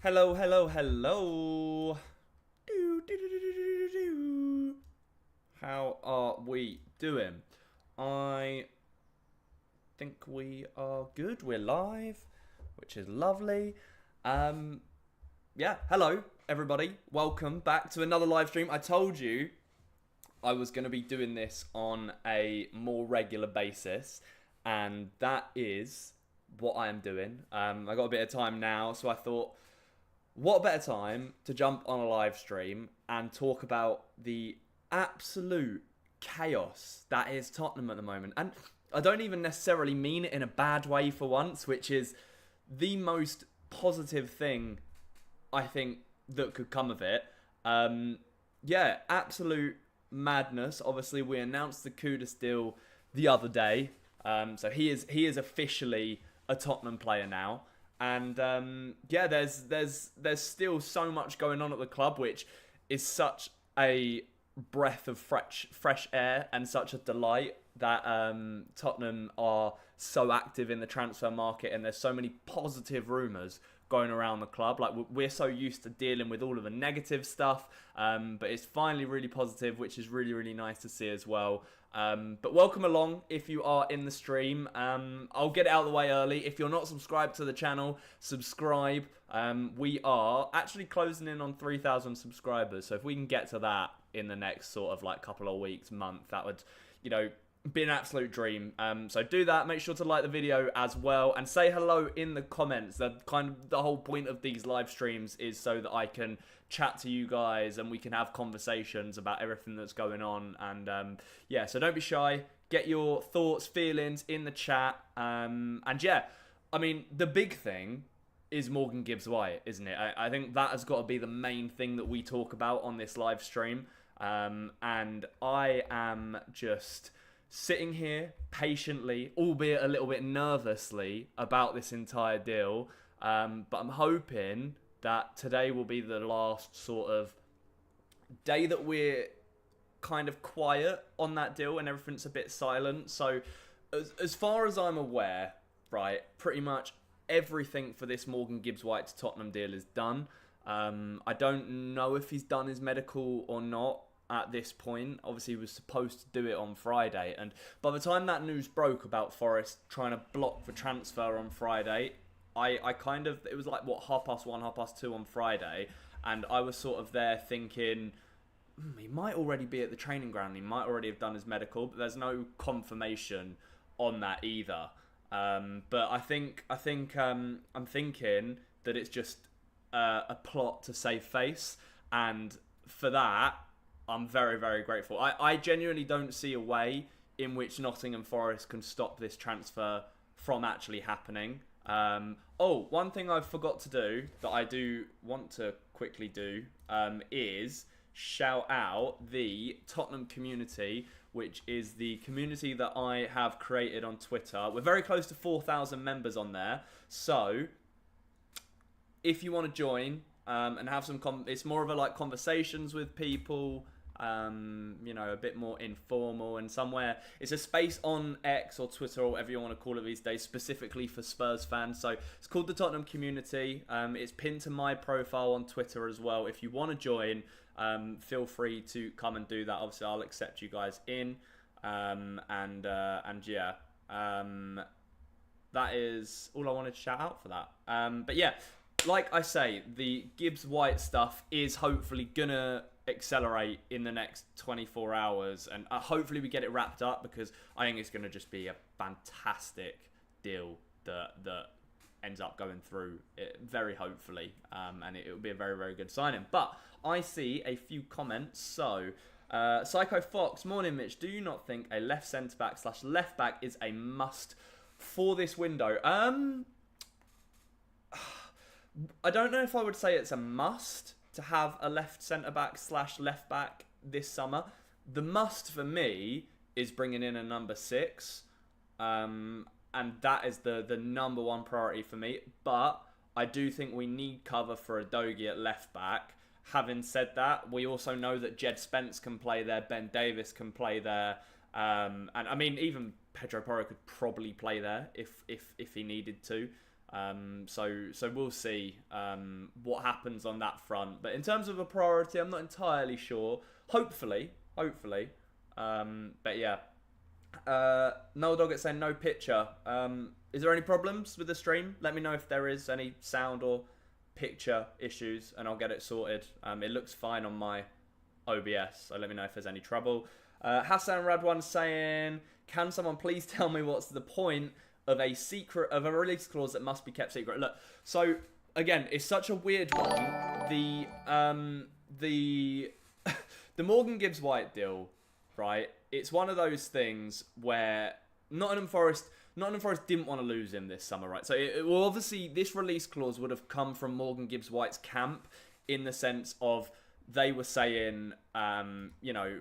Hello, hello, hello. Do. How are we doing? I think we are good. We're live, which is lovely. Um, yeah, hello, everybody. Welcome back to another live stream. I told you I was going to be doing this on a more regular basis, and that is what I am doing. I got a bit of time now, so I thought, what better time to jump on a live stream and talk about the absolute chaos that is Tottenham at the moment? And I don't even necessarily mean it in a bad way for once, which is the most positive thing I think that could come of it. Yeah, absolute madness. Obviously, we announced the Kudus deal the other day, so he is officially a Tottenham player now. And yeah, there's still so much going on at the club, which is such a breath of fresh air and such a delight that Tottenham are so active in the transfer market, and there's so many positive rumours going around the club. Like, we're so used to dealing with all of the negative stuff, but it's finally really positive, which is really, really nice to see as well. But welcome along if you are in the stream. I'll get it out of the way early. If you're not subscribed to the channel, subscribe. We are actually closing in on 3,000 subscribers, so if we can get to that in the next sort of like couple of weeks, month, that would, be an absolute dream. So do that. Make sure to like the video as well, and say hello in the comments. The whole point of these live streams is so that I can chat to you guys and we can have conversations about everything that's going on. And yeah, so don't be shy. Get your thoughts, feelings in the chat. And yeah, I mean, the big thing is Morgan Gibbs-White, isn't it? I think that has got to be the main thing that we talk about on this live stream. And I am just sitting here patiently, albeit a little bit nervously, about this entire deal. But I'm hoping that today will be the last sort of day that we're kind of quiet on that deal and everything's a bit silent. So as far as I'm aware, right, pretty much everything for this Morgan Gibbs-White to Tottenham deal is done. I don't know if he's done his medical or not at this point. Obviously, he was supposed to do it on Friday, and by the time that news broke about Forest trying to block the transfer on Friday, I kind of, it was like, what, 1:30, 2:30 on Friday, and I was sort of there thinking, he might already be at the training ground, he might already have done his medical, but there's no confirmation on that either. But I'm thinking that it's just a plot to save face, and for that, I'm very, very grateful. I genuinely don't see a way in which Nottingham Forest can stop this transfer from actually happening. One thing I forgot to do that I do want to quickly do is shout out the Tottenham community, which is the community that I have created on Twitter. We're very close to 4,000 members on there. So if you want to join and have some, it's more of a like conversations with people, a bit more informal, and somewhere, it's a space on X or Twitter or whatever you want to call it these days, specifically for Spurs fans. So it's called the Tottenham community. It's pinned to my profile on Twitter as well. If you want to join, feel free to come and do that. Obviously, I'll accept you guys in. And yeah, that is all I wanted to shout out for that. But yeah, like I say, the Gibbs-White stuff is hopefully gonna accelerate in the next 24 hours, and hopefully we get it wrapped up, because I think it's gonna just be a fantastic deal that ends up going through, very hopefully, and it will be a very, very good signing. But I see a few comments. So Psycho Fox, morning Mitch, do you not think a left centre back / left back is a must for this window? I don't know if I would say it's a must to have a left centre back / left back this summer. The must for me is bringing in a number 6, and that is the number one priority for me. But I do think we need cover for Udogie at left back. Having said that, we also know that Jed Spence can play there, Ben Davis can play there, and I mean, even Pedro Porro could probably play there if he needed to. So we'll see what happens on that front. But in terms of a priority, I'm not entirely sure. Hopefully. But yeah. Null Dog is saying no picture. Is there any problems with the stream? Let me know if there is any sound or picture issues, and I'll get it sorted. It looks fine on my OBS, so let me know if there's any trouble. Hassan Radwan saying, can someone please tell me what's the point of a release clause that must be kept secret? Look, so again, it's such a weird one. The Morgan Gibbs-White deal, right? It's one of those things where Nottingham Forest didn't want to lose him this summer, right? So well, obviously this release clause would have come from Morgan Gibbs-White's camp in the sense of they were saying, you know,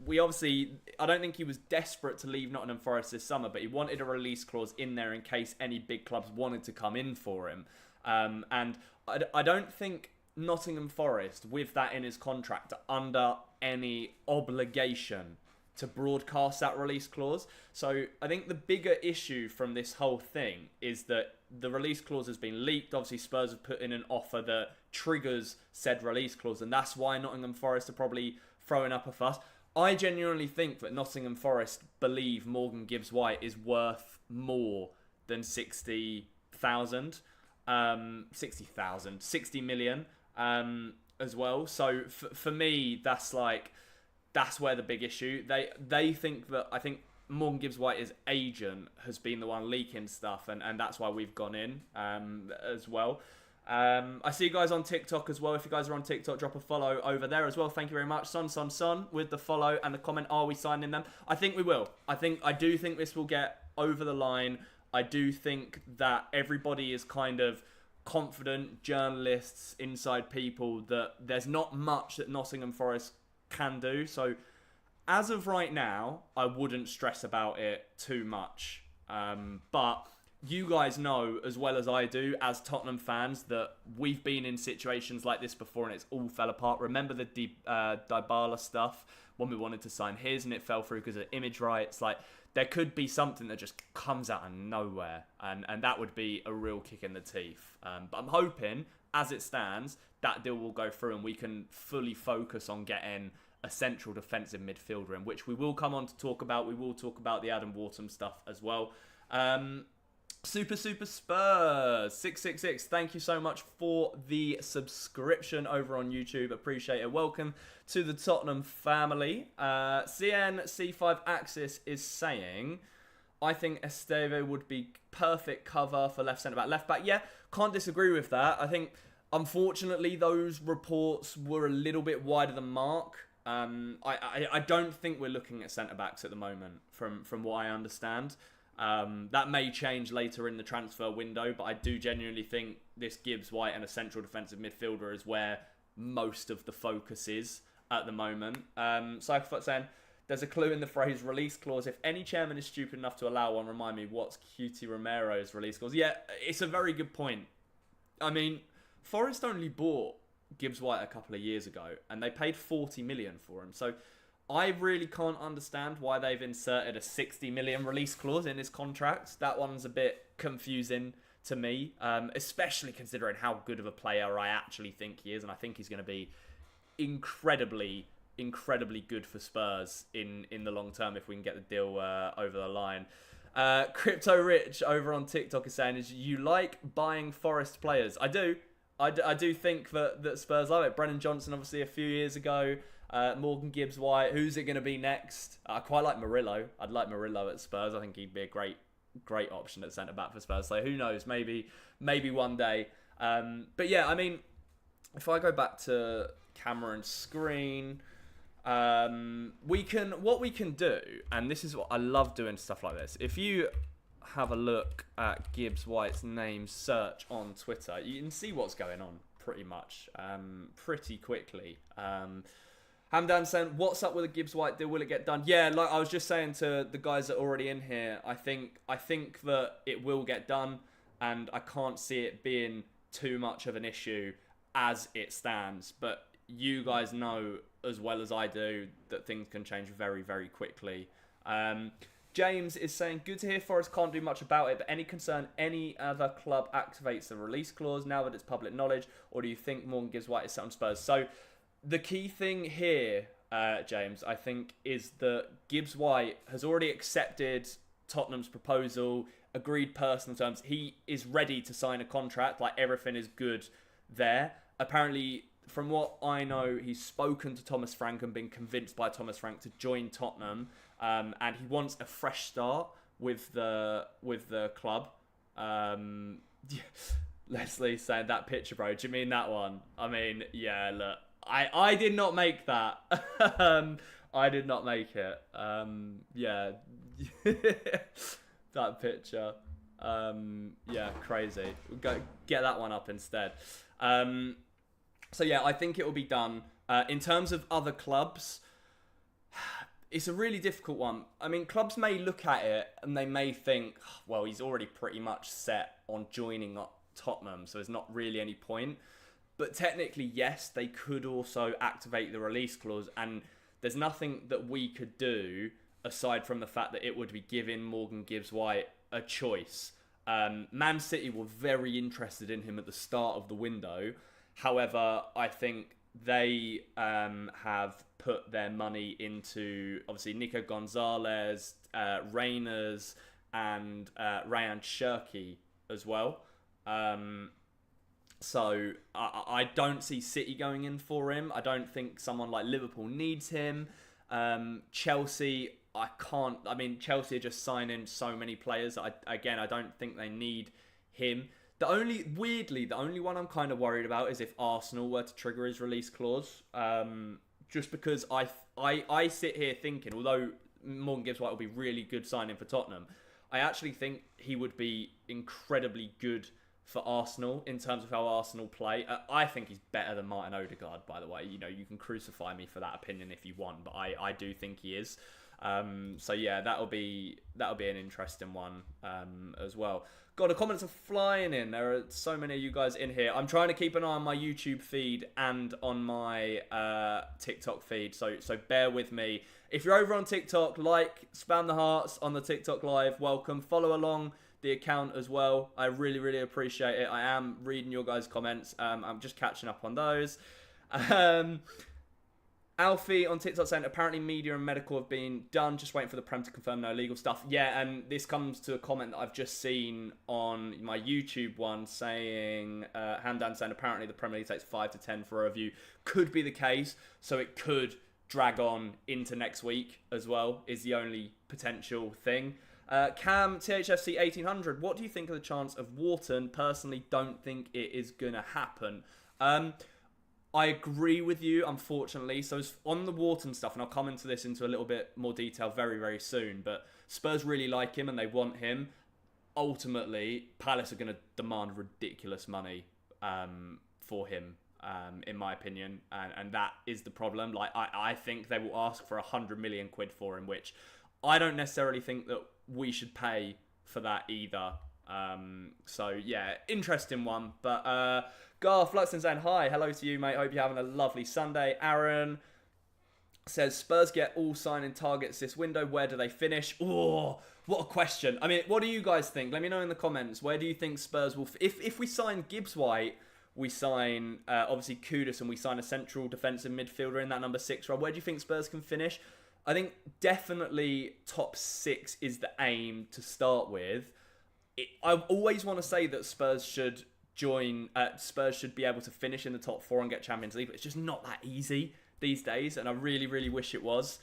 I don't think he was desperate to leave Nottingham Forest this summer, but he wanted a release clause in there in case any big clubs wanted to come in for him. And I don't think Nottingham Forest, with that in his contract, are under any obligation to broadcast that release clause. So I think the bigger issue from this whole thing is that the release clause has been leaked. Obviously, Spurs have put in an offer that triggers said release clause, and that's why Nottingham Forest are probably throwing up a fuss. I genuinely think that Nottingham Forest believe Morgan Gibbs-White is worth more than 60 million as well. So for me, that's where the big issue. They think that, I think Morgan Gibbs-White's agent has been the one leaking stuff, and that's why we've gone in as well. I see you guys on TikTok as well. If you guys are on TikTok, drop a follow over there as well. Thank you very much. Son with the follow and the comment, are we signing them? I think we will. I do think this will get over the line. I do think that everybody is kind of confident, journalists, inside people, that there's not much that Nottingham Forest can do. So as of right now, I wouldn't stress about it too much. But you guys know as well as I do, as Tottenham fans, that we've been in situations like this before and it's all fell apart. Remember the Dybala stuff when we wanted to sign his and it fell through because of image rights? Like, there could be something that just comes out of nowhere, and that would be a real kick in the teeth. But I'm hoping, as it stands, that deal will go through and we can fully focus on getting a central defensive midfielder in, which we will come on to talk about. We will talk about the Adam Wharton stuff as well. Super Spurs 666, thank you so much for the subscription over on YouTube, appreciate it. Welcome to the Tottenham family. CNC5 Axis is saying, I think Esteve would be perfect cover for left centre back. Left back, yeah, can't disagree with that. I think unfortunately those reports were a little bit wider than mark. I don't think we're looking at centre backs at the moment from what I understand. That may change later in the transfer window, but I do genuinely think this Gibbs-White and a central defensive midfielder is where most of the focus is at the moment. Cypherfoot saying, there's a clue in the phrase release clause. If any chairman is stupid enough to allow one, remind me, what's QT Romero's release clause? Yeah, it's a very good point. I mean, Forest only bought Gibbs-White a couple of years ago, and they paid 40 million for him. So I really can't understand why they've inserted a 60 million release clause in his contract. That one's a bit confusing to me, especially considering how good of a player I actually think he is. And I think he's going to be incredibly good for Spurs in the long term if we can get the deal over the line. Crypto Rich over on TikTok is saying, is you like buying Forest players? I do. I do think that Spurs love it. Brennan Johnson, obviously, a few years ago. Morgan Gibbs-White. Who's it going to be next? I quite like Murillo. I'd like Murillo at Spurs. I think he'd be a great option at centre-back for Spurs. So who knows? Maybe one day. But yeah, I mean, if I go back to camera and screen, what we can do, and this is what I love doing stuff like this. If you have a look at Gibbs-White's name search on Twitter, you can see what's going on pretty much pretty quickly. Hamdan saying, what's up with the Gibbs-White deal? Will it get done? Yeah, like I was just saying to the guys that are already in here, I think that it will get done, and I can't see it being too much of an issue as it stands. But you guys know as well as I do that things can change very, very quickly. James is saying, good to hear Forest can't do much about it, but any concern any other club activates the release clause now that it's public knowledge, or do you think Morgan Gibbs-White is set on Spurs? So the key thing here, James, I think, is that Gibbs-White has already accepted Tottenham's proposal, agreed personal terms. He is ready to sign a contract, like everything is good there. Apparently, from what I know, he's spoken to Thomas Frank and been convinced by Thomas Frank to join Tottenham. And he wants a fresh start with the club. Leslie saying, that picture, bro. Do you mean that one? I mean, yeah, look. I did not make that. I did not make it. Yeah. That picture. Yeah, crazy. Go get that one up instead. So yeah, I think it will be done. In terms of other clubs, it's a really difficult one. I mean, clubs may look at it and they may think, well, he's already pretty much set on joining Tottenham, so there's not really any point. But technically, yes, they could also activate the release clause, and there's nothing that we could do aside from the fact that it would be giving Morgan Gibbs-White a choice. Man City were very interested in him at the start of the window. However, I think they have put their money into, obviously, Nico Gonzalez, Reyners, and Rayan Cherki as well. So I don't see City going in for him. I don't think someone like Liverpool needs him. Chelsea, Chelsea are just signing so many players. I don't think they need him. The only one I'm kind of worried about is if Arsenal were to trigger his release clause. Just because I sit here thinking, although Morgan Gibbs-White will be really good signing for Tottenham, I actually think he would be incredibly good for Arsenal in terms of how Arsenal play. I think he's better than Martin Odegaard, by the way. You know, you can crucify me for that opinion if you want, but I do think he is. So yeah, that'll be an interesting one as well. God, the comments are flying in. There are so many of you guys in here. I'm trying to keep an eye on my YouTube feed and on my TikTok feed, so bear with me. If you're over on TikTok, spam the hearts on the TikTok live. Welcome. Follow along the account as well. I really, really appreciate it. I am reading your guys' comments. I'm just catching up on those. Alfie on TikTok saying, apparently media and medical have been done, just waiting for the Prem to confirm no legal stuff. Yeah, and this comes to a comment that I've just seen on my YouTube one saying, Hamdan saying, apparently the Premier League takes 5 to 10 for a review. Could be the case, so it could drag on into next week as well, is the only potential thing. Cam, THFC 1800, what do you think of the chance of Wharton? Personally, don't think it is going to happen. I agree with you, unfortunately. So on the Wharton stuff, and I'll come into this into a little bit more detail very, very soon, but Spurs really like him and they want him. Ultimately, Palace are going to demand ridiculous money for him, in my opinion, and that is the problem. Like, I think they will ask for 100 million quid for him, which I don't necessarily think that we should pay for that either. So yeah, interesting one. But Garth Luxton saying hi, hello to you, mate. Hope you're having a lovely Sunday. Aaron says Spurs get all signing targets this window. Where do they finish? Oh, what a question. I mean, what do you guys think? Let me know in the comments. Where do you think Spurs will? If we sign Gibbs-White, we sign obviously Kudus, and we sign a central defensive midfielder in that number 6 role. Where do you think Spurs can finish? I think definitely top 6 is the aim to start with. I always want to say that Spurs should be able to finish in the top 4 and get Champions League, but it's just not that easy these days, and I really, really wish it was.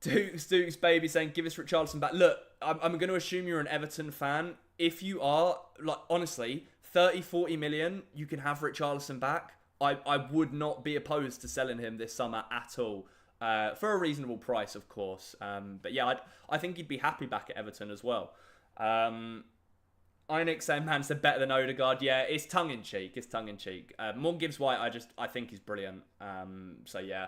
Dukes baby saying, give us Richarlison back. Look, I'm going to assume you're an Everton fan. If you are, like, honestly, 30, 40 million, you can have Richarlison back. I would not be opposed to selling him this summer at all. For a reasonable price, of course. But yeah, I think he'd be happy back at Everton as well. Inex saying, man said better than Odegaard. Yeah, it's tongue-in-cheek. Morgan Gibbs-White, I think he's brilliant. So yeah.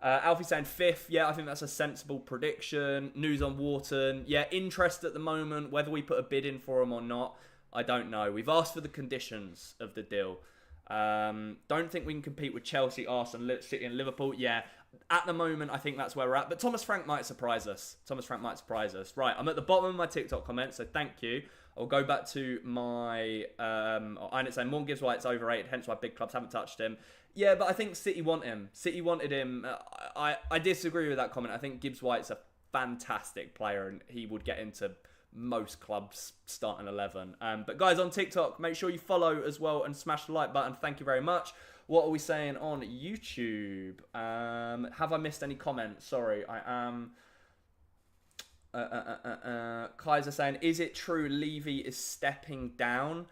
Alfie saying 5th. Yeah, I think that's a sensible prediction. News on Wharton. Yeah, interest at the moment. Whether we put a bid in for him or not, I don't know. We've asked for the conditions of the deal. Don't think we can compete with Chelsea, Arsenal, City and Liverpool. Yeah, at the moment, I think that's where we're at. But Thomas Frank might surprise us. Right, I'm at the bottom of my TikTok comments, so thank you. I'll go back to my... I didn't say Morgan Gibbs-White's overrated, hence why big clubs haven't touched him. Yeah, but I think City want him. City wanted him. I disagree with that comment. I think Gibbs-White's a fantastic player, and he would get into most clubs starting 11. But guys, on TikTok, make sure you follow as well and smash the like button. Thank you very much. What are we saying on YouTube? Have I missed any comments? Sorry, I am... Kaiser saying, is it true Levy is stepping down?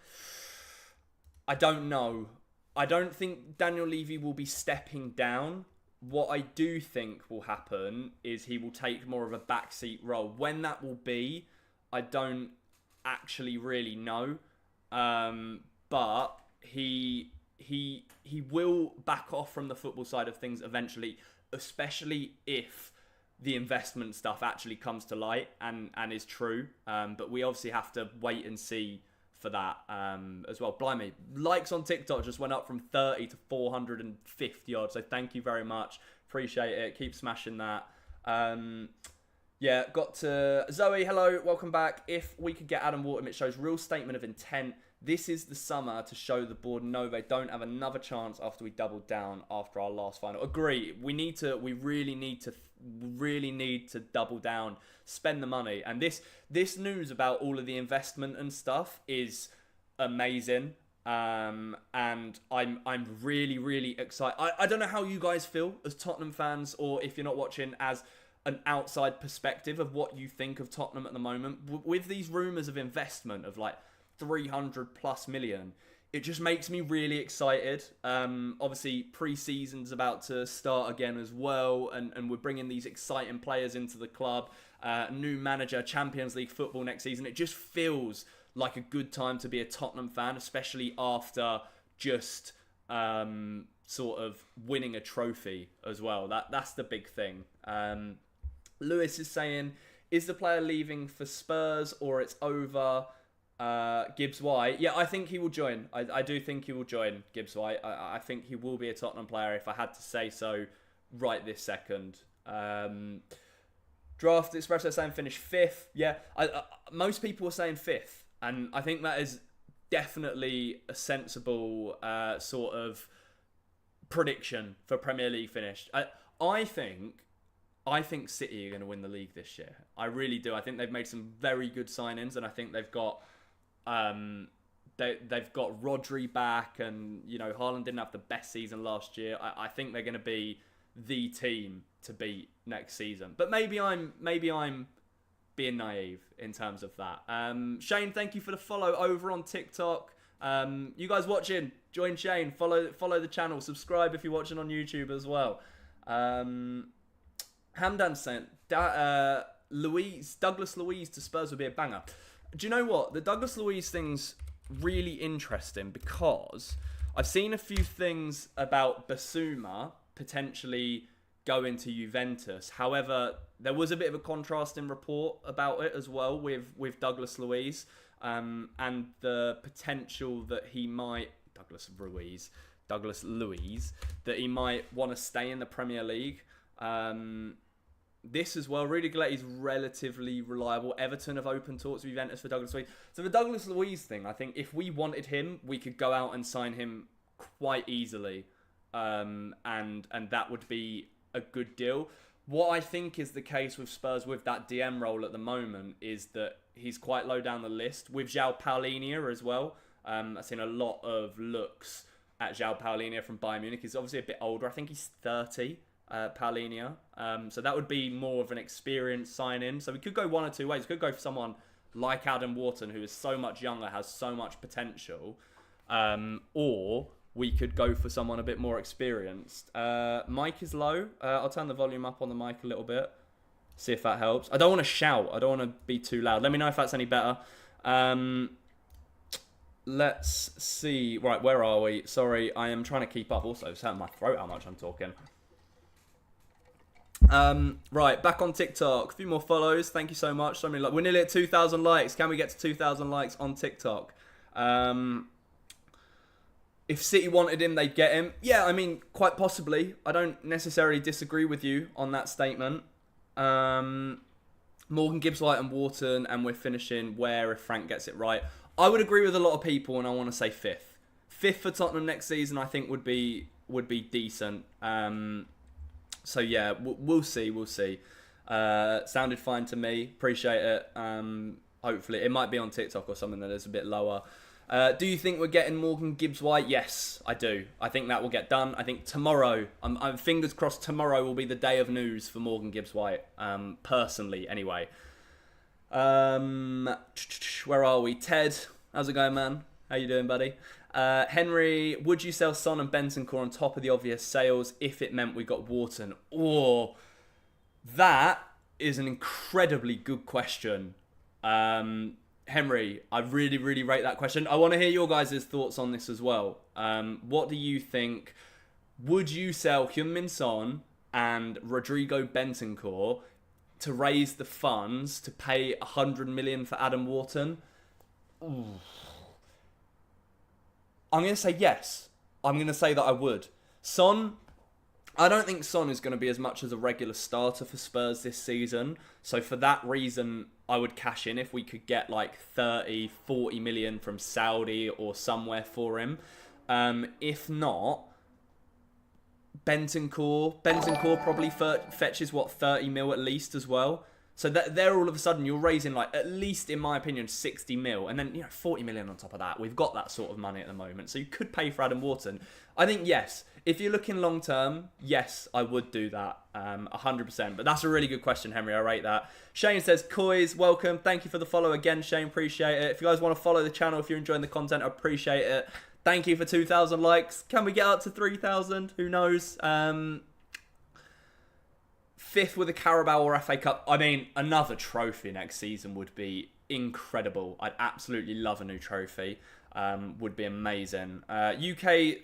I don't know. I don't think Daniel Levy will be stepping down. What I do think will happen is he will take more of a backseat role. When that will be, I don't actually really know. But he will back off from the football side of things eventually, especially if the investment stuff actually comes to light and is true. But we obviously have to wait and see for that as well. Blimey, likes on TikTok just went up from 30 to 450 odd. So thank you very much. Appreciate it. Keep smashing that. Yeah, got to Zoe. Hello, welcome back. If we could get Adam Wharton, it shows real statement of intent. This is the summer to show the board no, they don't have another chance after we doubled down after our last final. Agree. We really need to double down, spend the money. And this news about all of the investment and stuff is amazing. And I'm really, really excited. I don't know how you guys feel as Tottenham fans, or if you're not watching, as an outside perspective of what you think of Tottenham at the moment. With these rumours of investment of like 300 plus million, it just makes me really excited. Obviously pre-season's about to start again as well, and we're bringing these exciting players into the club, new manager, Champions League football next season. It just feels like a good time to be a Tottenham fan, especially after just sort of winning a trophy as well. That's the big thing. Lewis is saying, is the player leaving for Spurs or it's over? Gibbs-White, yeah, I think he will join. I do think he will join Gibbs-White. I think he will be a Tottenham player if I had to say so right this second. Draft Espresso saying finish 5th. Yeah, most people are saying 5th, and I think that is definitely a sensible sort of prediction for Premier League finish. I think City are going to win the league this year. I really do. I think they've made some very good signings, and I think they've got they've got Rodri back, and you know Haaland didn't have the best season last year. I think they're going to be the team to beat next season. But maybe I'm being naive in terms of that. Shane, thank you for the follow over on TikTok. You guys watching, join Shane. Follow the channel. Subscribe if you're watching on YouTube as well. Hamdan sent Douglas Luiz to Spurs would be a banger. Do you know what? The Douglas Luiz thing's really interesting because I've seen a few things about Basuma potentially going to Juventus. However, there was a bit of a contrasting report about it as well with Douglas Luiz and the potential that he might... Douglas Luiz, that he might want to stay in the Premier League. This as well, Rudy Galletti's is relatively reliable. Everton have opened talks with Juventus for Douglas Luiz. So the Douglas Luiz thing, I think if we wanted him, we could go out and sign him quite easily. And that would be a good deal. What I think is the case with Spurs with that DM role at the moment is that he's quite low down the list. With João Paulinho as well. I've seen a lot of looks at João Paulinho from Bayern Munich. He's obviously a bit older. I think he's 30. Paulinho. So that would be more of an experienced sign-in. So we could go one or two ways. We could go for someone like Adam Wharton, who is so much younger, has so much potential. Or we could go for someone a bit more experienced. Mic is low. I'll turn the volume up on the mic a little bit. See if that helps. I don't want to shout. I don't want to be too loud. Let me know if that's any better. Let's see. Right, where are we? Sorry, I am trying to keep up. Also, it's hurting my throat how much I'm talking. Right, back on TikTok. A few more follows. Thank you so much. So many we're nearly at 2,000 likes. Can we get to 2,000 likes on TikTok? If City wanted him, they'd get him. Yeah, I mean, quite possibly. I don't necessarily disagree with you on that statement. Morgan Gibbs-White and Wharton, and we're finishing where if Frank gets it right. I would agree with a lot of people, and I want to say fifth. Fifth for Tottenham next season, I think would be decent. So yeah, we'll see. Sounded fine to me. Appreciate it. Hopefully, it might be on TikTok or something that is a bit lower. Do you think we're getting Morgan Gibbs-White? Yes, I do. I think that will get done. I think tomorrow, I'm fingers crossed, tomorrow will be the day of news for Morgan Gibbs-White. Personally, anyway. Where are we? Ted, how's it going, man? How you doing, buddy? Henry, would you sell Son and Bentancur on top of the obvious sales if it meant we got Wharton? Oh, that is an incredibly good question. Henry, I really, really rate that question. I want to hear your guys' thoughts on this as well. What do you think? Would you sell Heung-min Son and Rodrigo Bentancur to raise the funds to pay 100 million for Adam Wharton? Ooh. I'm going to say yes. I'm going to say that I would. Son, I don't think Son is going to be as much as a regular starter for Spurs this season. So for that reason, I would cash in if we could get like 30, 40 million from Saudi or somewhere for him. If not, Bentancur probably fetches, 30 mil at least as well. So that there all of a sudden you're raising like at least in my opinion 60 mil and then 40 million on top of that. We've got that sort of money at the moment. So you could pay for Adam Wharton. I think yes. If you're looking long term, yes, I would do that 100%. But that's a really good question, Henry. I rate that. Shane says, Coys, welcome. Thank you for the follow again, Shane. Appreciate it. If you guys want to follow the channel, if you're enjoying the content, I appreciate it. Thank you for 2,000 likes. Can we get up to 3,000? Who knows? Fifth with a Carabao or FA Cup. I mean, another trophy next season would be incredible. I'd absolutely love a new trophy. Would be amazing. UK,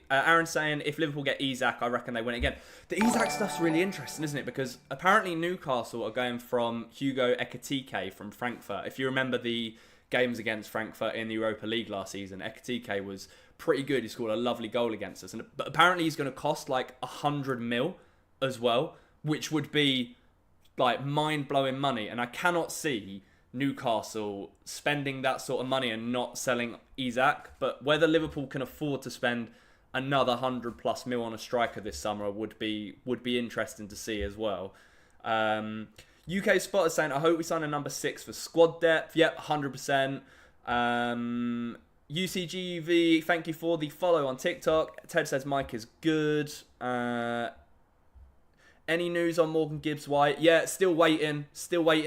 Aaron saying, if Liverpool get Isak, I reckon they win it again. The Isak stuff's really interesting, isn't it? Because apparently Newcastle are going from Hugo Ekitike from Frankfurt. If you remember the games against Frankfurt in the Europa League last season, Ekitike was pretty good. He scored a lovely goal against us. But apparently he's going to cost like 100 mil as well, which would be like mind-blowing money. And I cannot see Newcastle spending that sort of money and not selling Isak. But whether Liverpool can afford to spend another 100 plus mil on a striker this summer would be interesting to see as well. UK Spotter saying, I hope we sign a number 6 for squad depth. Yep, 100%. UCGUV, thank you for the follow on TikTok. Ted says Mike is good. Any news on Morgan Gibbs-White? Yeah, still waiting,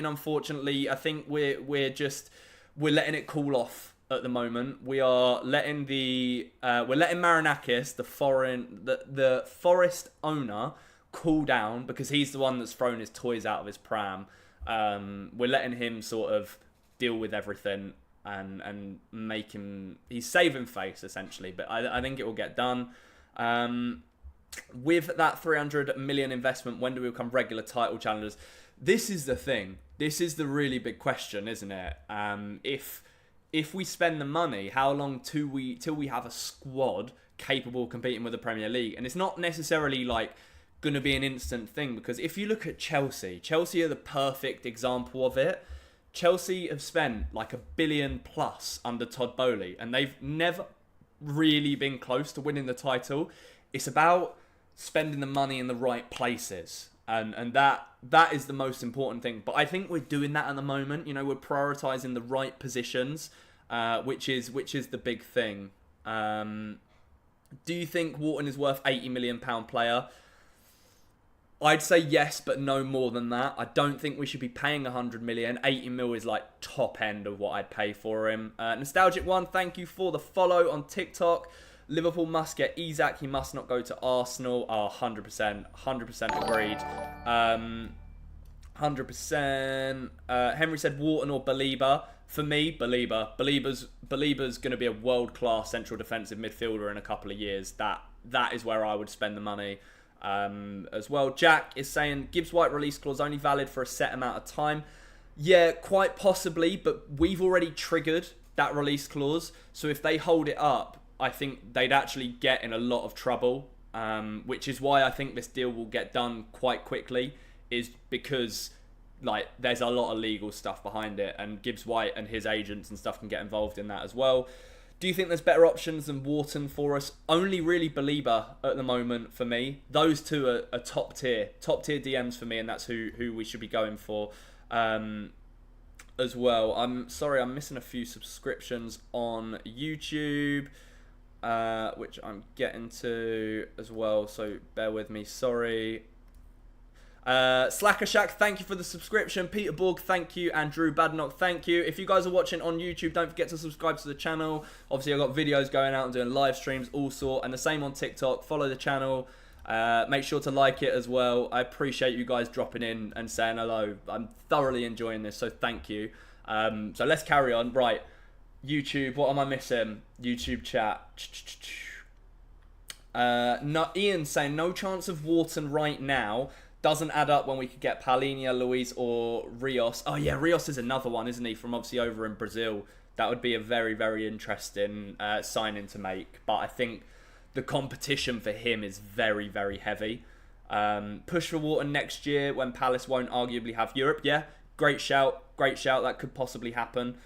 unfortunately. I think we're letting it cool off at the moment. We are letting we're letting Marinakis, the Forest owner, cool down because he's the one that's thrown his toys out of his pram. We're letting him sort of deal with everything and make him, he's saving face essentially, but I think it will get done. With that 300 million investment, when do we become regular title challengers? This is the thing. This is the really big question, isn't it? If we spend the money, how long till we have a squad capable of competing with the Premier League? And it's not necessarily like going to be an instant thing, because if you look at Chelsea are the perfect example of it. Chelsea have spent like $1 billion plus under Todd Boehly, and they've never really been close to winning the title. It's about spending the money in the right places, and that is the most important thing. But I think we're doing that at the moment. You know, we're prioritising the right positions, which is the big thing. Do you think Wharton is worth £80 million player? I'd say yes, but no more than that. I don't think we should be paying 100 million. 80 mil is like top end of what I'd pay for him. Nostalgic One, thank you for the follow on TikTok. Liverpool must get Isak. He must not go to Arsenal. Oh, 100%. 100% agreed. 100%. Henry said Wharton or Belieber. For me, Belieber. Belieber's going to be a world-class central defensive midfielder in a couple of years. That is where I would spend the money. As well, Jack is saying Gibbs-White release clause only valid for a set amount of time. Yeah, quite possibly, but we've already triggered that release clause. So if they hold it up, I think they'd actually get in a lot of trouble, which is why I think this deal will get done quite quickly, is because like there's a lot of legal stuff behind it, and Gibbs-White and his agents and stuff can get involved in that as well. Do you think there's better options than Wharton for us? Only really Belieber at the moment for me. Those two are top tier DMs for me, and that's who we should be going for as well. I'm sorry, I'm missing a few subscriptions on YouTube, which I'm getting to as well, so bear with me, sorry. Slacker Shack, thank you for the subscription. Peter Borg, thank you. And Drew Badnock, thank you. If you guys are watching on YouTube, don't forget to subscribe to the channel. Obviously, I've got videos going out and doing live streams, all sort, and the same on TikTok. Follow the channel. Make sure to like it as well. I appreciate you guys dropping in and saying hello. I'm thoroughly enjoying this, so thank you. So let's carry on. Right, YouTube, what am I missing? YouTube chat. No, Ian saying no chance of Wharton right now. Doesn't add up when we could get Paulinho, Luis, or Rios. Oh yeah, Rios is another one, isn't he? From obviously over in Brazil. That would be a very, very interesting signing to make. But I think the competition for him is very, very heavy. Push for Wharton next year when Palace won't arguably have Europe. Yeah, great shout. Great shout. That could possibly happen.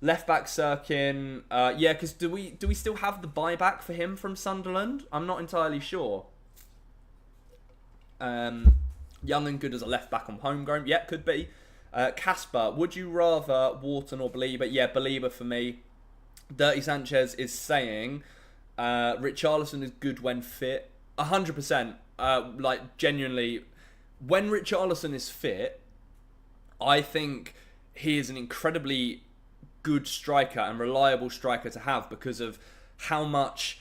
Left back Sirkin. Yeah, because do we still have the buyback for him from Sunderland? I'm not entirely sure. Young and good as a left back on homegrown. Yeah, could be. Casper, would you rather Wharton or Belieber? Yeah, Belieber for me. Dirty Sanchez is saying Richarlison is good when fit. 100%. Like, genuinely, when Richarlison is fit, I think he is an incredibly good striker and reliable striker to have because of how much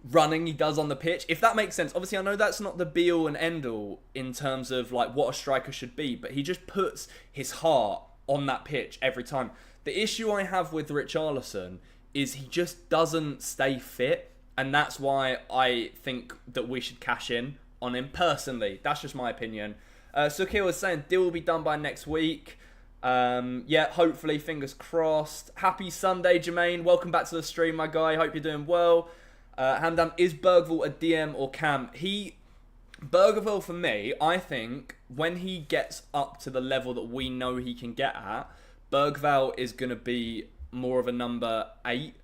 running he does on the pitch, if that makes sense. Obviously, I know that's not the be-all and end-all in terms of like what a striker should be, but he just puts his heart on that pitch every time. The issue I have with Richarlison is he just doesn't stay fit, and that's why I think that we should cash in on him personally. That's just my opinion. Sukil was saying deal will be done by next week. Yeah, hopefully, fingers crossed. Happy Sunday, Jermaine. Welcome back to the stream, my guy. Hope you're doing well. Hamdan, is Bergvall a DM or Cam? Bergvall, for me, I think when he gets up to the level that we know he can get at, Bergvall is going to be more of a number 8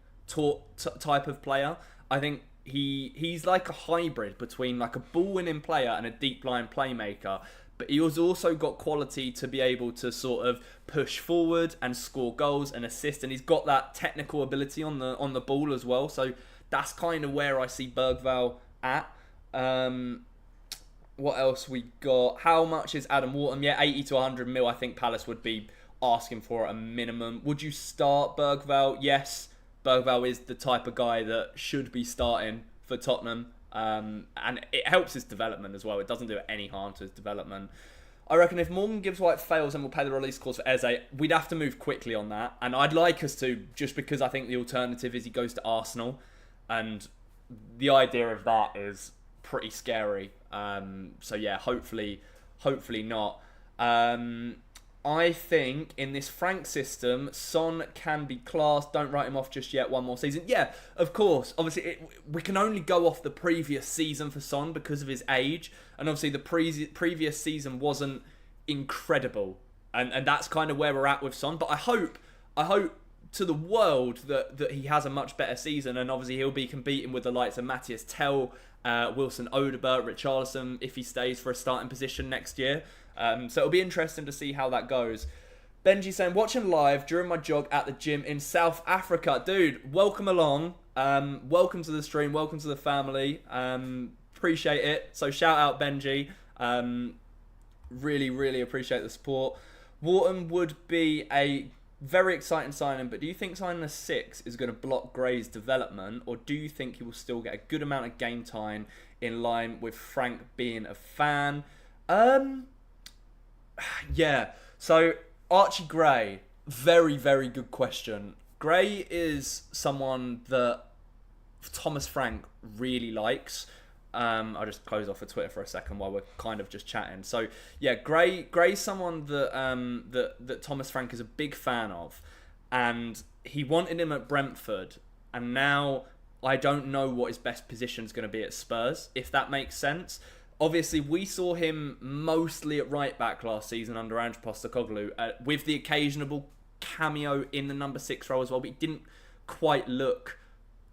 type of player. I think he's like a hybrid between like a ball-winning player and a deep-line playmaker. But he has also got quality to be able to sort of push forward and score goals and assist. And he's got that technical ability on the ball as well. So that's kind of where I see Bergvall at. What else we got? How much is Adam Wharton? Yeah, 80 to 100 mil. I think Palace would be asking for at a minimum. Would you start Bergvall? Yes. Bergvall is the type of guy that should be starting for Tottenham. And it helps his development as well. It doesn't do any harm to his development. I reckon if Morgan Gibbs-White fails and we'll pay the release clause for Eze, we'd have to move quickly on that. And I'd like us to, just because I think the alternative is he goes to Arsenal. And the idea of that is pretty scary. So yeah, hopefully not. I think in this Frank system, Son can be classed. Don't write him off just yet. One more season. Yeah, of course. Obviously, we can only go off the previous season for Son because of his age. And obviously, the previous season wasn't incredible. And that's kind of where we're at with Son. But I hope to the world that he has a much better season. And obviously, he'll be competing with the likes of Matthias Tell, Wilson Odobert, Richarlison, if he stays for a starting position next year. So it'll be interesting to see how that goes. Benji saying, watching live during my jog at the gym in South Africa. Dude, welcome along. Welcome to the stream. Welcome to the family. Appreciate it. So shout out Benji. Really, really appreciate the support. Wharton would be a very exciting signing, but do you think signing a 6 is going to block Gray's development, or do you think he will still get a good amount of game time in line with Frank being a fan? Yeah, so Archie Gray, very, very good question. Gray is someone that Thomas Frank really likes. I'll just close off of Twitter for a second while we're kind of just chatting. So yeah, Gray's someone that Thomas Frank is a big fan of, and he wanted him at Brentford, and now I don't know what his best position is going to be at Spurs, if that makes sense. Obviously, we saw him mostly at right back last season under Andrew Postecoglou, with the occasional cameo in the number 6 role as well, but he didn't quite look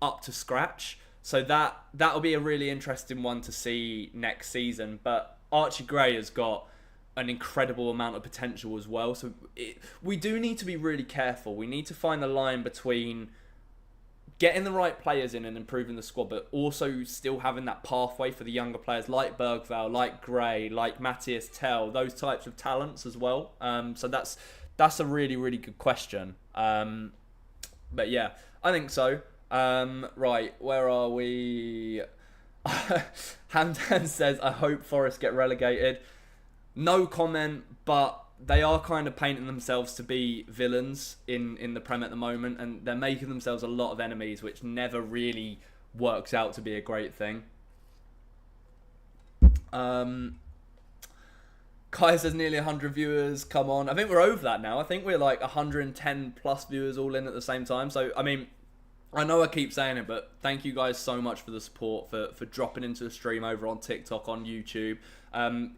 up to scratch. So that'll be a really interesting one to see next season. But Archie Gray has got an incredible amount of potential as well. So we do need to be really careful. We need to find the line between getting the right players in and improving the squad, but also still having that pathway for the younger players like Bergvall, like Gray, like Matthias Tell, those types of talents as well. So that's a really, really good question. But yeah, I think so. Right, where are we? Hamdan says, I hope Forest get relegated. No comment, but they are kind of painting themselves to be villains in the Prem at the moment, and they're making themselves a lot of enemies, which never really works out to be a great thing. Kai says nearly 100 viewers. Come on. I think we're over that now. I think we're like 110 plus viewers all in at the same time. So, I mean, I know I keep saying it, but thank you guys so much for the support, for dropping into the stream over on TikTok, on YouTube.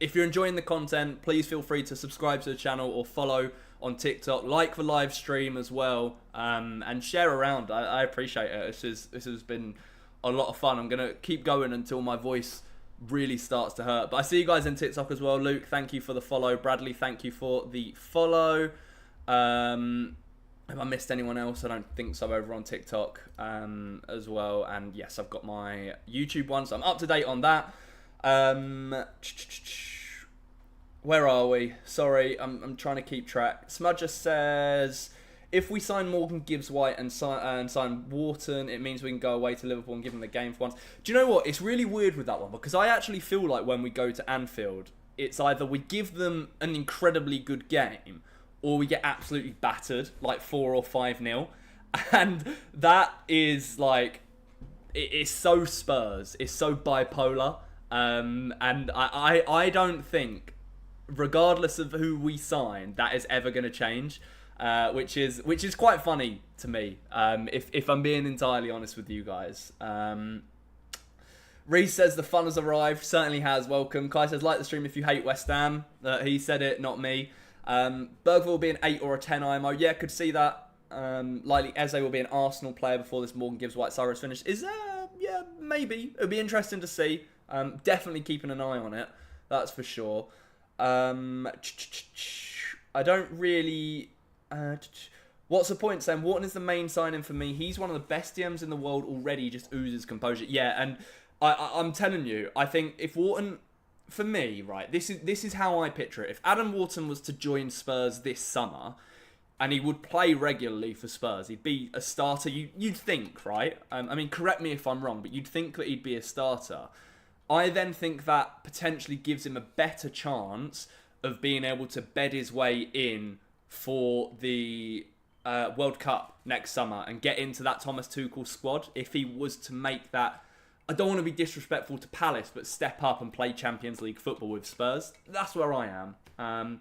If you're enjoying the content, please feel free to subscribe to the channel or follow on TikTok. Like the live stream as well, and share around. I appreciate it. This has been a lot of fun. I'm going to keep going until my voice really starts to hurt. But I see you guys in TikTok as well. Luke, thank you for the follow. Bradley, thank you for the follow. Have I missed anyone else? I don't think so over on TikTok as well. And yes, I've got my YouTube one, so I'm up to date on that. Where are we? Sorry, I'm trying to keep track. Smudger says, if we sign Morgan Gibbs-White and sign Wharton, it means we can go away to Liverpool and give them the game for once. Do you know what? It's really weird with that one, because I actually feel like when we go to Anfield, it's either we give them an incredibly good game, or we get absolutely battered, like 4 or 5-0. And that is like, it's so Spurs. It's so bipolar. And I don't think, regardless of who we sign, that is ever going to change. Which is quite funny to me, if I'm being entirely honest with you guys. Reese says the fun has arrived. Certainly has. Welcome. Kai says, like the stream if you hate West Ham. He said it, not me. Bergvall will be an 8 or a 10 IMO. Yeah, could see that. Likely Eze will be an Arsenal player before this Morgan Gibbs-White saga is finished. Yeah, maybe. It'll be interesting to see. Definitely keeping an eye on it. That's for sure. I don't really... what's the point, Sam? Wharton is the main signing for me. He's one of the best DMs in the world already. Just oozes composure. Yeah, and I'm telling you, I think if Wharton... For me, right, this is how I picture it. If Adam Wharton was to join Spurs this summer, and he would play regularly for Spurs, he'd be a starter. You'd think, right? I mean, correct me if I'm wrong, but you'd think that he'd be a starter. I then think that potentially gives him a better chance of being able to bed his way in for the World Cup next summer and get into that Thomas Tuchel squad if he was to make that. I don't want to be disrespectful to Palace, but step up and play Champions League football with Spurs. That's where I am. I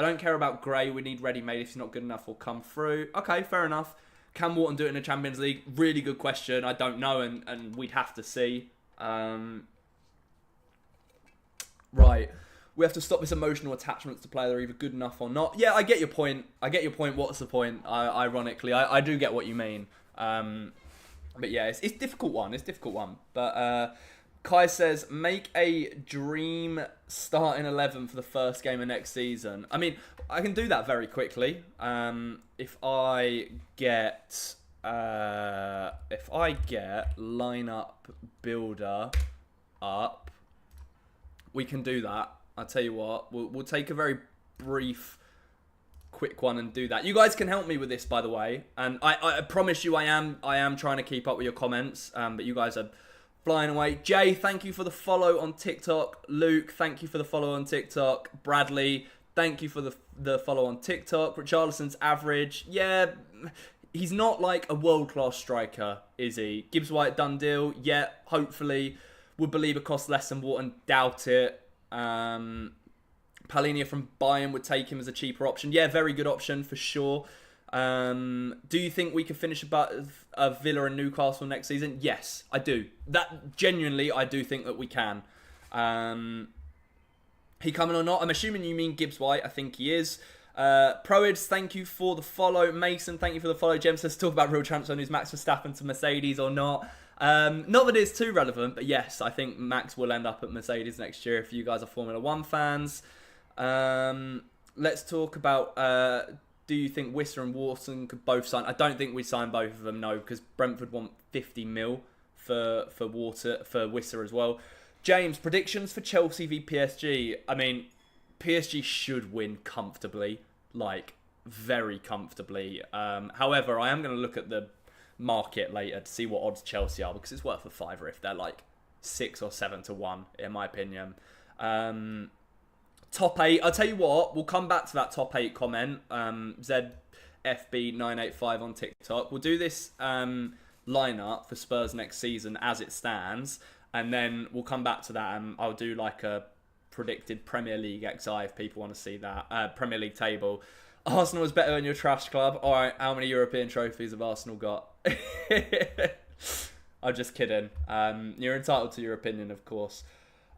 don't care about Gray. We need ready-made. If he's not good enough, we'll come through. Okay, fair enough. Can Wharton do it in the Champions League? Really good question. I don't know, and we'd have to see. Right. We have to stop this emotional attachment to player. They're either good enough or not. Yeah, I get your point. What's the point? Ironically, I do get what you mean. But yeah, it's a difficult one. But Kai says, make a dream starting 11 for the first game of next season. I mean, I can do that very quickly. If I get lineup builder up, we can do that. I'll tell you what, we'll take a very brief, quick one and do that. You guys can help me with this, by the way, and I promise you I am trying to keep up with your comments, but you guys are flying away. Jay, thank you for the follow on TikTok. Luke, thank you for the follow on TikTok. Bradley, thank you for the follow on TikTok. Richarlison's average, yeah, he's not like a world-class striker, is he? Gibbs-White done deal, yeah, hopefully. Would believe it costs less than Wharton, doubt it. Palhinha from Bayern would take him as a cheaper option. Yeah, very good option for sure. Do you think we could finish above Villa and Newcastle next season? Yes, I do. That genuinely, I do think that we can. He coming or not? I'm assuming you mean Gibbs-White. I think he is. Proids, thank you for the follow. Mason, thank you for the follow. Jem says, talk about real transfer news. Max Verstappen to Mercedes or not? Not that it's too relevant, but yes, I think Max will end up at Mercedes next year if you guys are Formula 1 fans. Let's talk about, do you think Wissa and Wharton could both sign? I don't think we'd sign both of them, no, because Brentford want 50 mil for Wissa as well. James, predictions for Chelsea v PSG. I mean, PSG should win comfortably, like very comfortably. However, I am going to look at the market later to see what odds Chelsea are, because it's worth a fiver if they're like 6 or 7 to 1, in my opinion. Top 8, I'll tell you what, we'll come back to that top 8 comment. ZFB985 on TikTok. We'll do this lineup for Spurs next season as it stands, and then we'll come back to that, and I'll do like a predicted Premier League XI if people want to see that. Premier League table. Arsenal is better than your trash club. All right, how many European trophies have Arsenal got? I'm just kidding. You're entitled to your opinion, of course.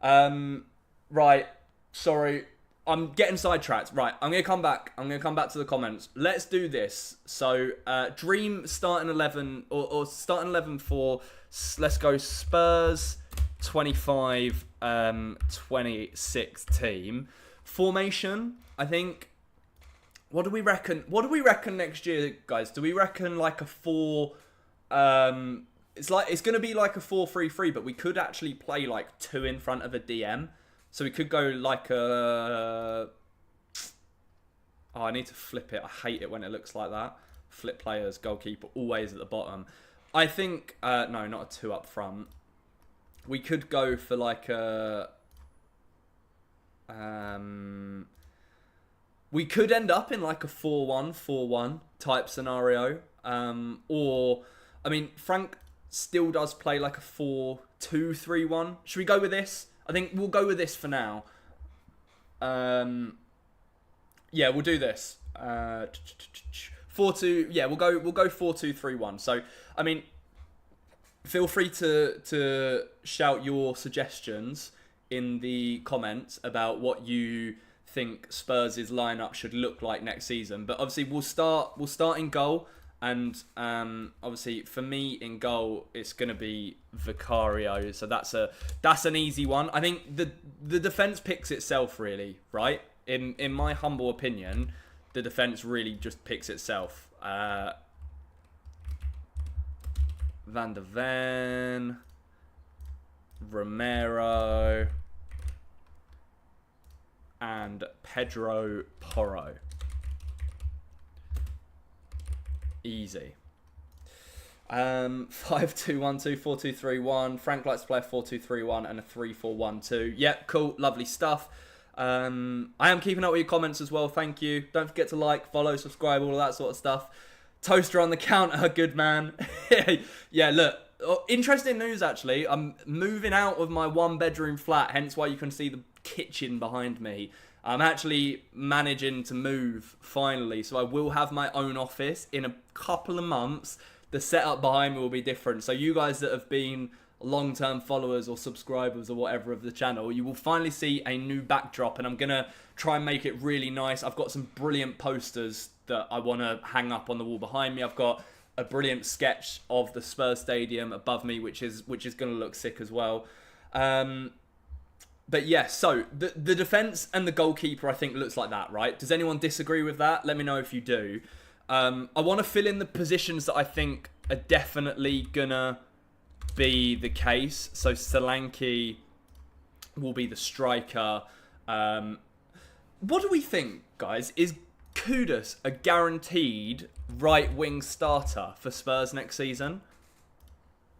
Right, sorry. I'm getting sidetracked. Right, I'm going to come back. I'm going to come back to the comments. Let's do this. So, dream starting 11, or starting 11 for, let's go Spurs 25, 26 team. Formation, I think, what do we reckon? What do we reckon next year, guys? Do we reckon like a 4, it's going to be like a 4-3-3, but we could actually play like 2 in front of a DM. So we could go like a... Oh, I need to flip it. I hate it when it looks like that. Flip players, goalkeeper, always at the bottom. I think... no, not a 2 up front. We could go for like a... we could end up in like a 4-1 type scenario. Or... I mean, Frank still does play like a 4-2-3-1. Should we go with this? I think we'll go with this for now. Yeah, we'll do this. 4-2. Yeah, we'll go 4-2-3-1. So, I mean, feel free to shout your suggestions in the comments about what you think Spurs' lineup should look like next season. But obviously, we'll start in goal. And obviously, for me in goal, it's going to be Vicario. So that's an easy one. I think the defence picks itself, really, right? In my humble opinion, the defence really just picks itself. Van der Ven, Romero, and Pedro Porro. Easy. 5-2-1-2, 4-2-3-1. Frank likes to play a 4-2-3-1 and a 3-4-1-2. Yep, cool, lovely stuff. I am keeping up with your comments as well. Thank you. Don't forget to like, follow, subscribe, all of that sort of stuff. Toaster on the counter, good man. Yeah, look, interesting news actually. I'm moving out of my 1-bedroom flat, hence why you can see the kitchen behind me. I'm actually managing to move finally, so I will have my own office in a couple of months. The setup behind me will be different. So you guys that have been long-term followers or subscribers or whatever of the channel, you will finally see a new backdrop, and I'm going to try and make it really nice. I've got some brilliant posters that I want to hang up on the wall behind me. I've got a brilliant sketch of the Spurs Stadium above me, which is going to look sick as well. But yeah, so the defence and the goalkeeper, I think, looks like that, right? Does anyone disagree with that? Let me know if you do. I want to fill in the positions that I think are definitely going to be the case. So Solanke will be the striker. What do we think, guys? Is Kudus a guaranteed right-wing starter for Spurs next season?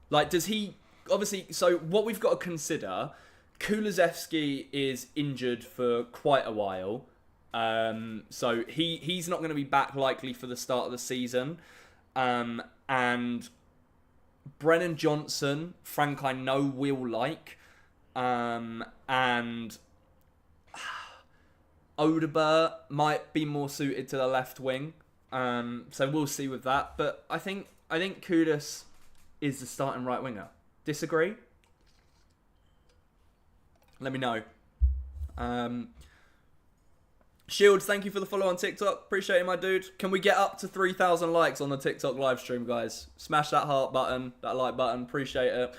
Like, does he... Obviously, so what we've got to consider... Kulusevski is injured for quite a while. So he's not going to be back likely for the start of the season. And Brennan Johnson, Frank, I know will like. And Odegaard might be more suited to the left wing. So we'll see with that. But I think Kudus is the starting right winger. Disagree? Let me know. Shields, thank you for the follow on TikTok. Appreciate it, my dude. Can we get up to 3,000 likes on the TikTok live stream, guys? Smash that heart button, that like button. Appreciate it.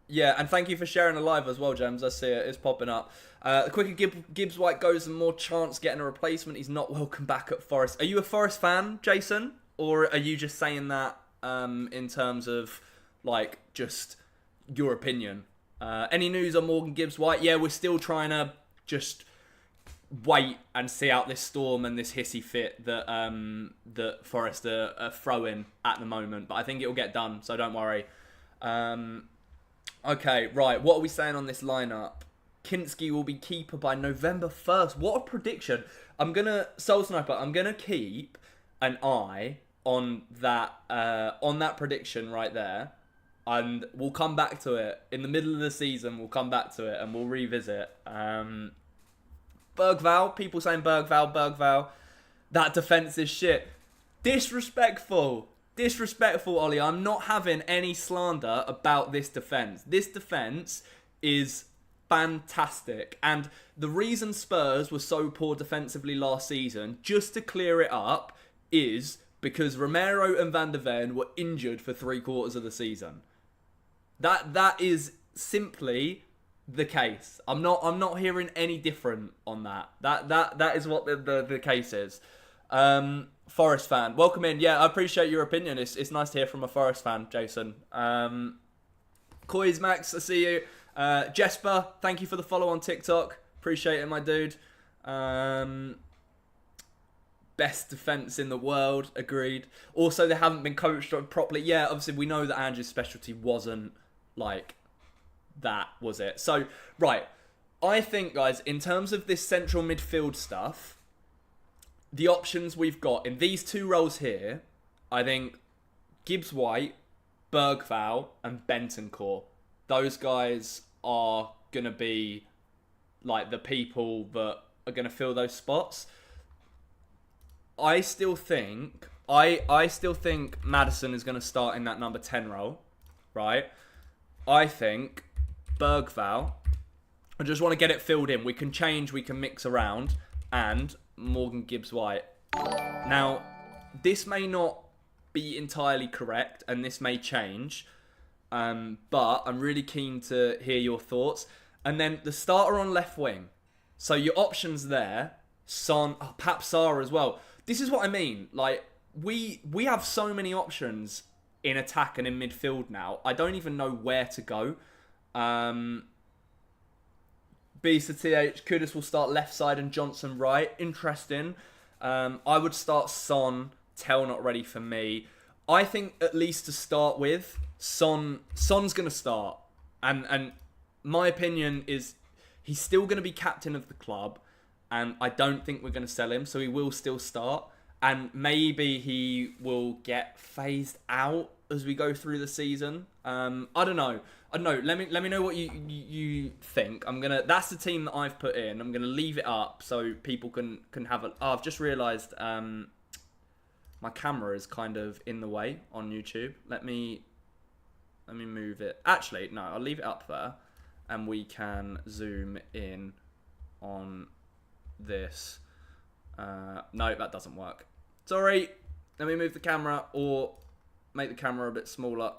Yeah, and thank you for sharing the live as well, James. I see it. It's popping up. The quicker Gibbs-White goes, the more chance getting a replacement. He's not welcome back at Forest. Are you a Forest fan, Jason? Or are you just saying that in terms of, like, just your opinion? Any news on Morgan Gibbs-White? Yeah, we're still trying to just wait and see out this storm and this hissy fit that that Forest are throwing at the moment. But I think it'll get done, so don't worry. Okay, right. What are we saying on this lineup? Kinski will be keeper by November 1st. What a prediction. Soul Sniper, I'm going to keep an eye on that prediction right there. And we'll come back to it. In the middle of the season, we'll come back to it and we'll revisit. Bergvall, people saying Bergvall. That defence is shit. Disrespectful, Ollie. I'm not having any slander about this defence. This defence is fantastic. And the reason Spurs were so poor defensively last season, just to clear it up, is because Romero and Van der Ven were injured for 3/4 of the season. That is simply the case. I'm not hearing any different on that. That is what the case is. Forest fan, welcome in. Yeah, I appreciate your opinion. It's nice to hear from a Forest fan, Jason. Coys Max, I see you. Jesper, thank you for the follow on TikTok. Appreciate it, my dude. Best defence in the world, agreed. Also, they haven't been coached properly. Yeah, obviously, we know that Andrew's specialty wasn't like that, was it? So, right. I think, guys, in terms of this central midfield stuff, the options we've got in these two roles here, I think Gibbs-White, Bergvall, and Bentancur. Those guys are going to be like the people that are going to fill those spots. I still think Maddison is going to start in that number 10 role, right? I think Bergvall, I just want to get it filled in. We can change, we can mix around, and Morgan Gibbs-White. Now, this may not be entirely correct, and this may change, but I'm really keen to hear your thoughts. And then the starter on left wing. So your options there, Son, perhaps Sarr as well. This is what I mean. Like, we have so many options in attack and in midfield now. I don't even know where to go. Beast to TH, Kudus will start left side and Johnson right. Interesting. I would start Son. Tell not ready for me. I think at least to start with, Son's going to start. And my opinion is he's still going to be captain of the club. And I don't think we're going to sell him, so he will still start. And maybe he will get phased out as we go through the season. I don't know. Let me know what you think. That's the team that I've put in. I'm gonna leave it up so people can have a. Oh, I've just realised my camera is kind of in the way on YouTube. Let me move it. Actually, no, I'll leave it up there, and we can zoom in on this. No, that doesn't work. Sorry. Let me move the camera or make the camera a bit smaller.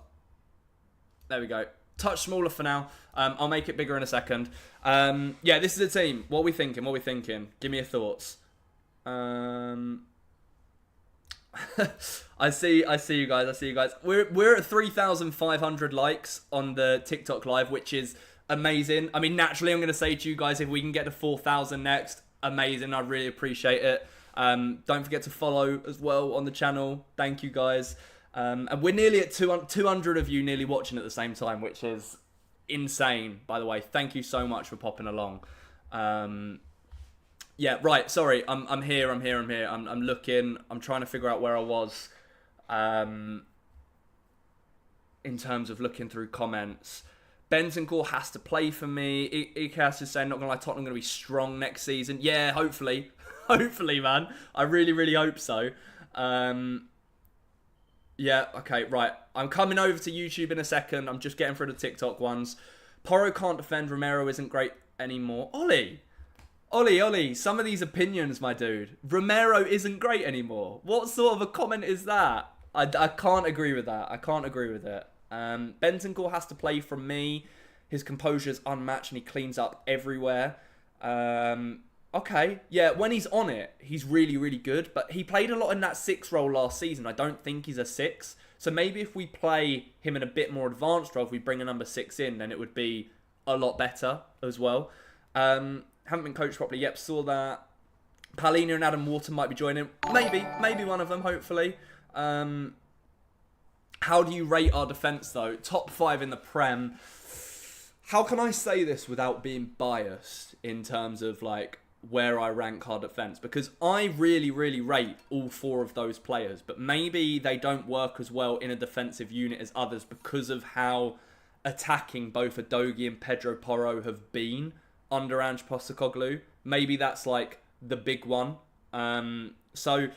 There we go. Touch smaller for now. I'll make it bigger in a second. Yeah, this is a team. What are we thinking? Give me your thoughts. I see you guys. We're at 3,500 likes on the TikTok live, which is amazing. I mean, naturally, I'm going to say to you guys, if we can get to 4,000 next, amazing. I really appreciate it. Don't forget to follow as well on the channel. Thank you, guys. And we're nearly at 200 of you nearly watching at the same time, which is insane, by the way. Thank you so much for popping along. Yeah, right. Sorry, I'm here. I'm looking. I'm trying to figure out where I was in terms of looking through comments. Bentancur has to play for me. Ikas is saying, not going to lie, Tottenham going to be strong next season. Yeah, hopefully. Hopefully, man. I really, really hope so. Yeah, okay, right. I'm coming over to YouTube in a second. I'm just getting through the TikTok ones. Porro can't defend. Romero isn't great anymore. Ollie, some of these opinions, my dude. Romero isn't great anymore. What sort of a comment is that? I can't agree with that. I can't agree with it. Bentancur has to play from me. His composure is unmatched and he cleans up everywhere. Okay, yeah, when he's on it, he's really, really good. But he played a lot in that 6 role last season. I don't think he's a 6. So maybe if we play him in a bit more advanced role, if we bring a number 6 in, then it would be a lot better as well. Haven't been coached properly. Yep, saw that. Palhinha and Adam Wharton might be joining. Maybe one of them, hopefully. How do you rate our defence, though? Top 5 in the Prem. How can I say this without being biased in terms of, like, where I rank our defence? Because I really, really rate all 4 of those players. But maybe they don't work as well in a defensive unit as others because of how attacking both Udogie and Pedro Porro have been under Ange Postecoglou. Maybe that's, like, the big one. So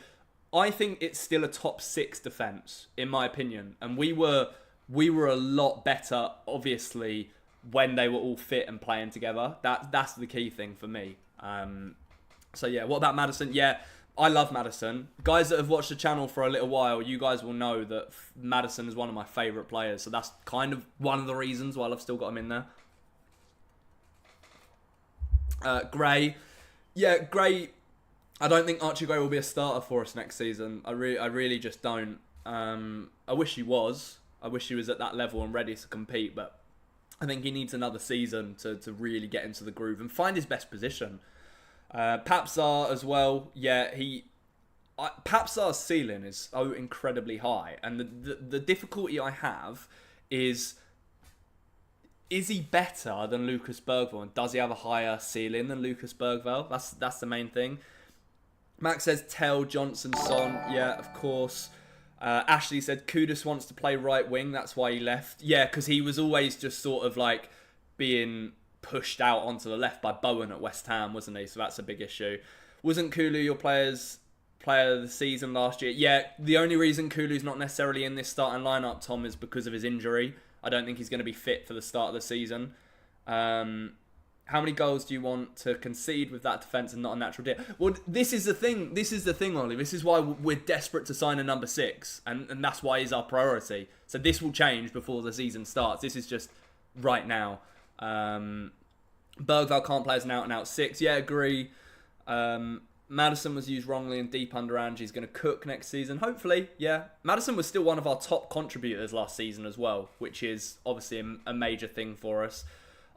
I think it's still a top 6 defence, in my opinion. And we were a lot better, obviously, when they were all fit and playing together. That's the key thing for me. So yeah, what about Maddison? Yeah, I love Maddison. Guys that have watched the channel for a little while, you guys will know that Maddison is one of my favourite players. So that's kind of one of the reasons why I've still got him in there. Gray. Yeah, Gray. I don't think Archie Gray will be a starter for us next season. I really just don't. I wish he was. I wish he was at that level and ready to compete, but I think he needs another season to really get into the groove and find his best position. Papsar as well. Yeah, Papsar's ceiling is so incredibly high. And the difficulty I have is he better than Lucas Bergvall? And does he have a higher ceiling than Lucas Bergvall? That's the main thing. Max says, Tell Johnson, Son. Yeah, of course. Ashley said Kudus wants to play right wing. That's why he left. Yeah, because he was always just sort of like being pushed out onto the left by Bowen at West Ham, wasn't he? So that's a big issue. Wasn't Kulu your player of the season last year? Yeah, the only reason Kulu's not necessarily in this starting lineup, Tom, is because of his injury. I don't think he's going to be fit for the start of the season. How many goals do you want to concede with that defence and not a natural deal? Well, this is the thing. Ollie. This is why we're desperate to sign a number 6. And that's why he's our priority. So this will change before the season starts. This is just right now. Bergvall can't play as an out-and-out 6. Yeah, agree. Maddison was used wrongly and deep under Ange. He's going to cook next season. Hopefully, yeah. Maddison was still one of our top contributors last season as well, which is obviously a major thing for us.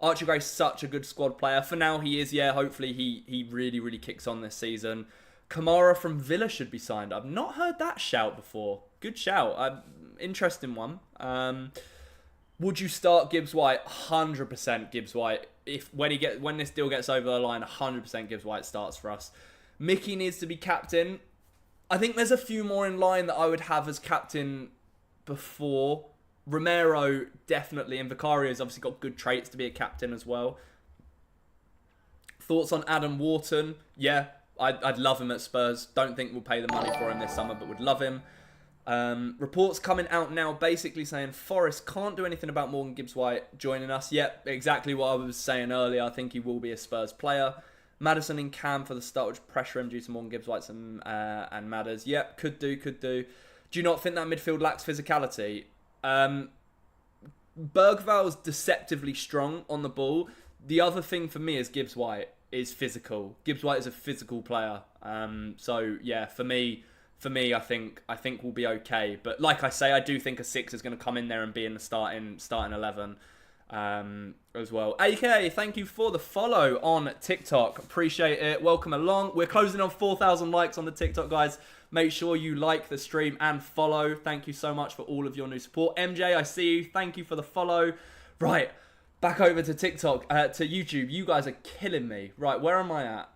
Archie Gray's such a good squad player. For now, he is, yeah. Hopefully, he really, really kicks on this season. Kamara from Villa should be signed. I've not heard that shout before. Good shout. Interesting one. Would you start Gibbs-White? 100% Gibbs-White. When this deal gets over the line, 100% Gibbs-White starts for us. Mickey needs to be captain. I think there's a few more in line that I would have as captain before. Romero, definitely. And Vicario's obviously got good traits to be a captain as well. Thoughts on Adam Wharton? Yeah, I'd love him at Spurs. Don't think we'll pay the money for him this summer, but would love him. Reports coming out now basically saying Forest can't do anything about Morgan Gibbs-White joining us. Yep, exactly what I was saying earlier. I think he will be a Spurs player. Maddison in Cam for the start, which pressure him due to Morgan Gibbs-White and Madders. Yep, could do. Do you not think that midfield lacks physicality? Bergvall's deceptively strong on the ball. The other thing for me is Gibbs-White is physical. Gibbs-White is a physical player. So yeah, for me, I think we'll be okay. But like I say, I do think a 6 is going to come in there and be in the starting 11 as well. AK, thank you for the follow on TikTok. Appreciate it. Welcome along. We're closing on 4,000 likes on the TikTok, guys. Make sure you like the stream and follow. Thank you so much for all of your new support. MJ, I see you. Thank you for the follow. Right, back over to TikTok, to YouTube. You guys are killing me. Right, where am I at?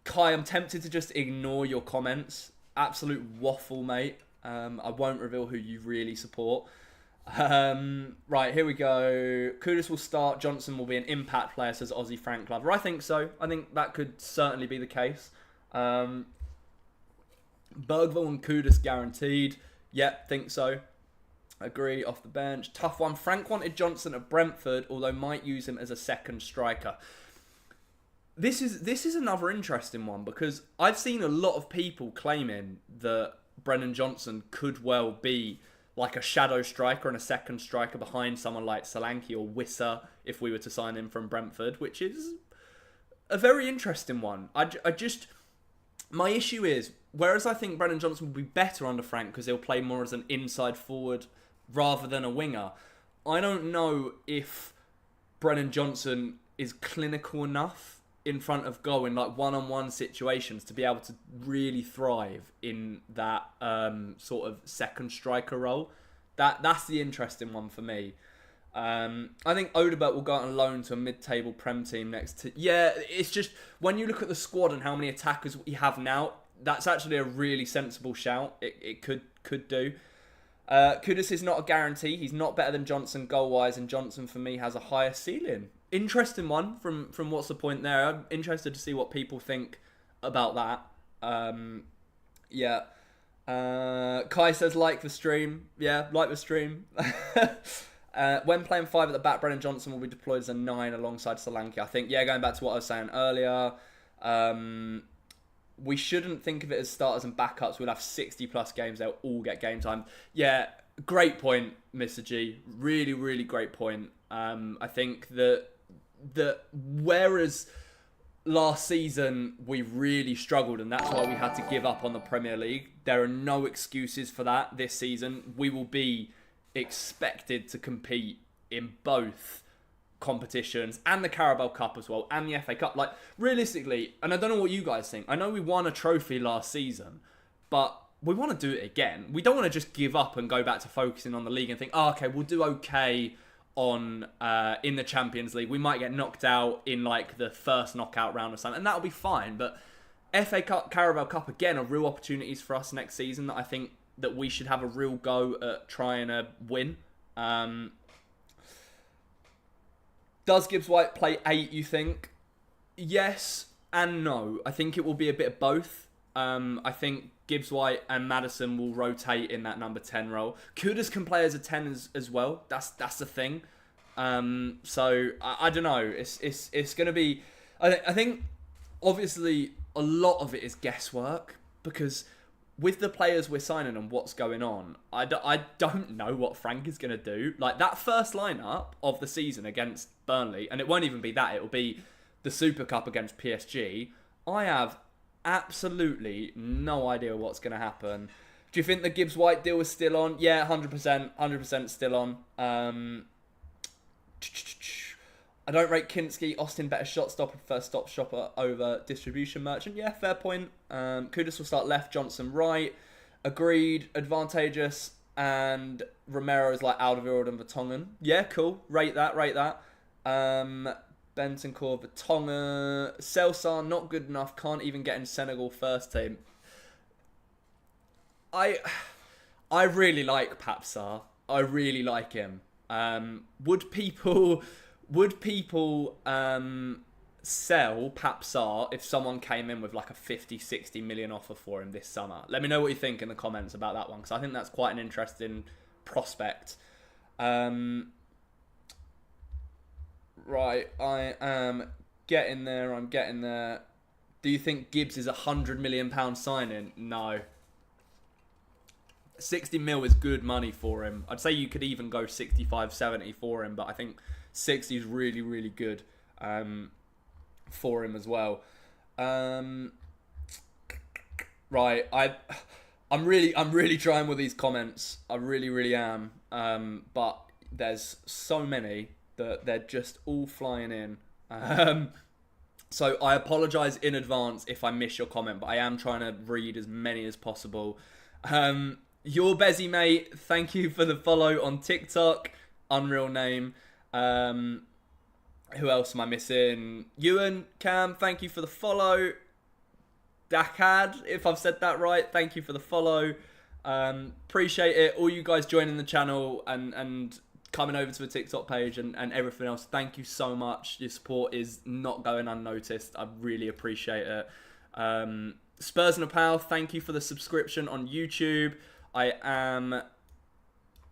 Kai, I'm tempted to just ignore your comments. Absolute waffle, mate. I won't reveal who you really support. Right, here we go. Kudus will start. Johnson will be an impact player, says Aussie Frank Glover. I think so. I think that could certainly be the case. Bergville and Kudus guaranteed. Yep, think so. Agree, off the bench. Tough one. Frank wanted Johnson at Brentford, although might use him as a second striker. This is another interesting one, because I've seen a lot of people claiming that Brennan Johnson could well be like a shadow striker and a second striker behind someone like Solanke or Wissa if we were to sign him from Brentford, which is a very interesting one. My issue is, whereas I think Brennan Johnson will be better under Frank because he'll play more as an inside forward rather than a winger, I don't know if Brennan Johnson is clinical enough in front of goal in like one-on-one situations to be able to really thrive in that sort of second striker role. That's the interesting one for me. I think Odebert will go out on loan to a mid-table Prem team next to... Yeah, it's just, when you look at the squad and how many attackers we have now, that's actually a really sensible shout. It could do. Kudus is not a guarantee. He's not better than Johnson goal-wise, and Johnson, for me, has a higher ceiling. Interesting one from What's the Point there. I'm interested to see what people think about that. Yeah. Kai says, like the stream. Yeah, like the stream. When playing 5 at the back, Brennan Johnson will be deployed as a 9 alongside Solanke. I think, yeah, going back to what I was saying earlier, we shouldn't think of it as starters and backups. We'll have 60-plus games. They'll all get game time. Yeah, great point, Mr. G. Really, really great point. I think that whereas last season we really struggled and that's why we had to give up on the Premier League, there are no excuses for that this season. We will be expected to compete in both competitions and the Carabao Cup as well and the FA Cup. Like, realistically, and I don't know what you guys think, I know we won a trophy last season, but we want to do it again. We don't want to just give up and go back to focusing on the league and think, oh, okay, we'll do okay on in the Champions League. We might get knocked out in like the first knockout round or something, and that'll be fine. But FA Cup, Carabao Cup, again, are real opportunities for us next season that I think that we should have a real go at trying to win. Does Gibbs-White play 8, you think? Yes and no. I think it will be a bit of both. I think Gibbs-White and Maddison will rotate in that number 10 role. Kudus can play as a 10 as well. That's the thing. So I don't know. It's going to be... I think obviously a lot of it is guesswork, because with the players we're signing and what's going on, I don't know what Frank is going to do. Like, that first lineup of the season against Burnley, and it won't even be that, it'll be the Super Cup against PSG. I have absolutely no idea what's going to happen. Do you think the Gibbs-White deal is still on? Yeah, 100% still on. I don't rate Kinski. Austin better shot stopper, first stop shopper over distribution merchant. Yeah, fair point. Kudus will start left, Johnson right. Agreed. Advantageous. And Romero is like Alderweireld and Vertonghen. Yeah, cool. Rate that. Bentancur, Vertonghen. Celsar, not good enough. Can't even get in Senegal first team. I really like Papsar. I really like him. Would people sell Papsar if someone came in with like a 50-60 million offer for him this summer? Let me know what you think in the comments about that one, because I think that's quite an interesting prospect. Right, I am getting there. I'm getting there. Do you think Gibbs is a £100 million signing? No. 60 mil is good money for him. I'd say you could even go 65, 70 for him, but I think 60 is really, really good for him as well. Right, I'm really trying with these comments. I really, really am. But there's so many that they're just all flying in. So I apologise in advance if I miss your comment, but I am trying to read as many as possible. Your Bezzy mate, thank you for the follow on TikTok. Unreal name. Who else am I missing? Ewan, Cam, thank you for the follow. Dakad, if I've said that right, thank you for the follow. Appreciate it. All you guys joining the channel and coming over to the TikTok page and everything else. Thank you so much. Your support is not going unnoticed. I really appreciate it. Spurs and a Pal, thank you for the subscription on YouTube. I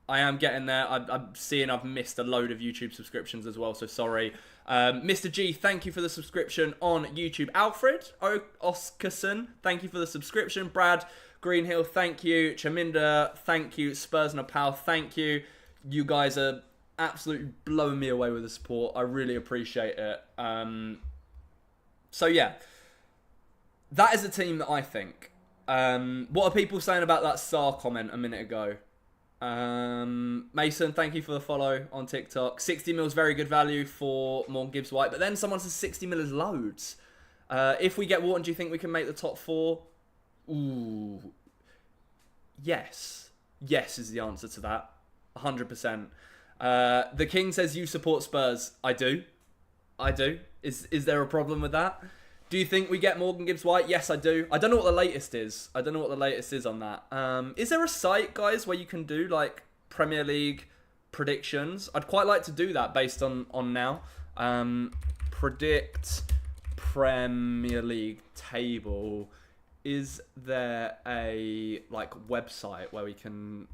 am getting there. I'm seeing I've missed a load of YouTube subscriptions as well, so sorry. Mr. G, thank you for the subscription on YouTube. Alfred Oscarson, thank you for the subscription. Brad Greenhill, thank you. Chaminda, thank you. Spurs and a Pal, thank you. You guys are absolutely blowing me away with the support. I really appreciate it. So yeah, that is a team that I think. What are people saying about that Sar comment a minute ago? Mason, thank you for the follow on TikTok. 60 mil is very good value for Morgan Gibbs-White, but then someone says 60 mil is loads. If we get Wharton, do you think we can make the top 4? Ooh. Yes. Yes is the answer to that. 100%. The King says you support Spurs. I do. Is there a problem with that? Do you think we get Morgan Gibbs-White? Yes, I do. I don't know what the latest is. on that. Is there a site, guys, where you can do like Premier League predictions? I'd quite like to do that based on now. Predict Premier League table. Is there a like website where we can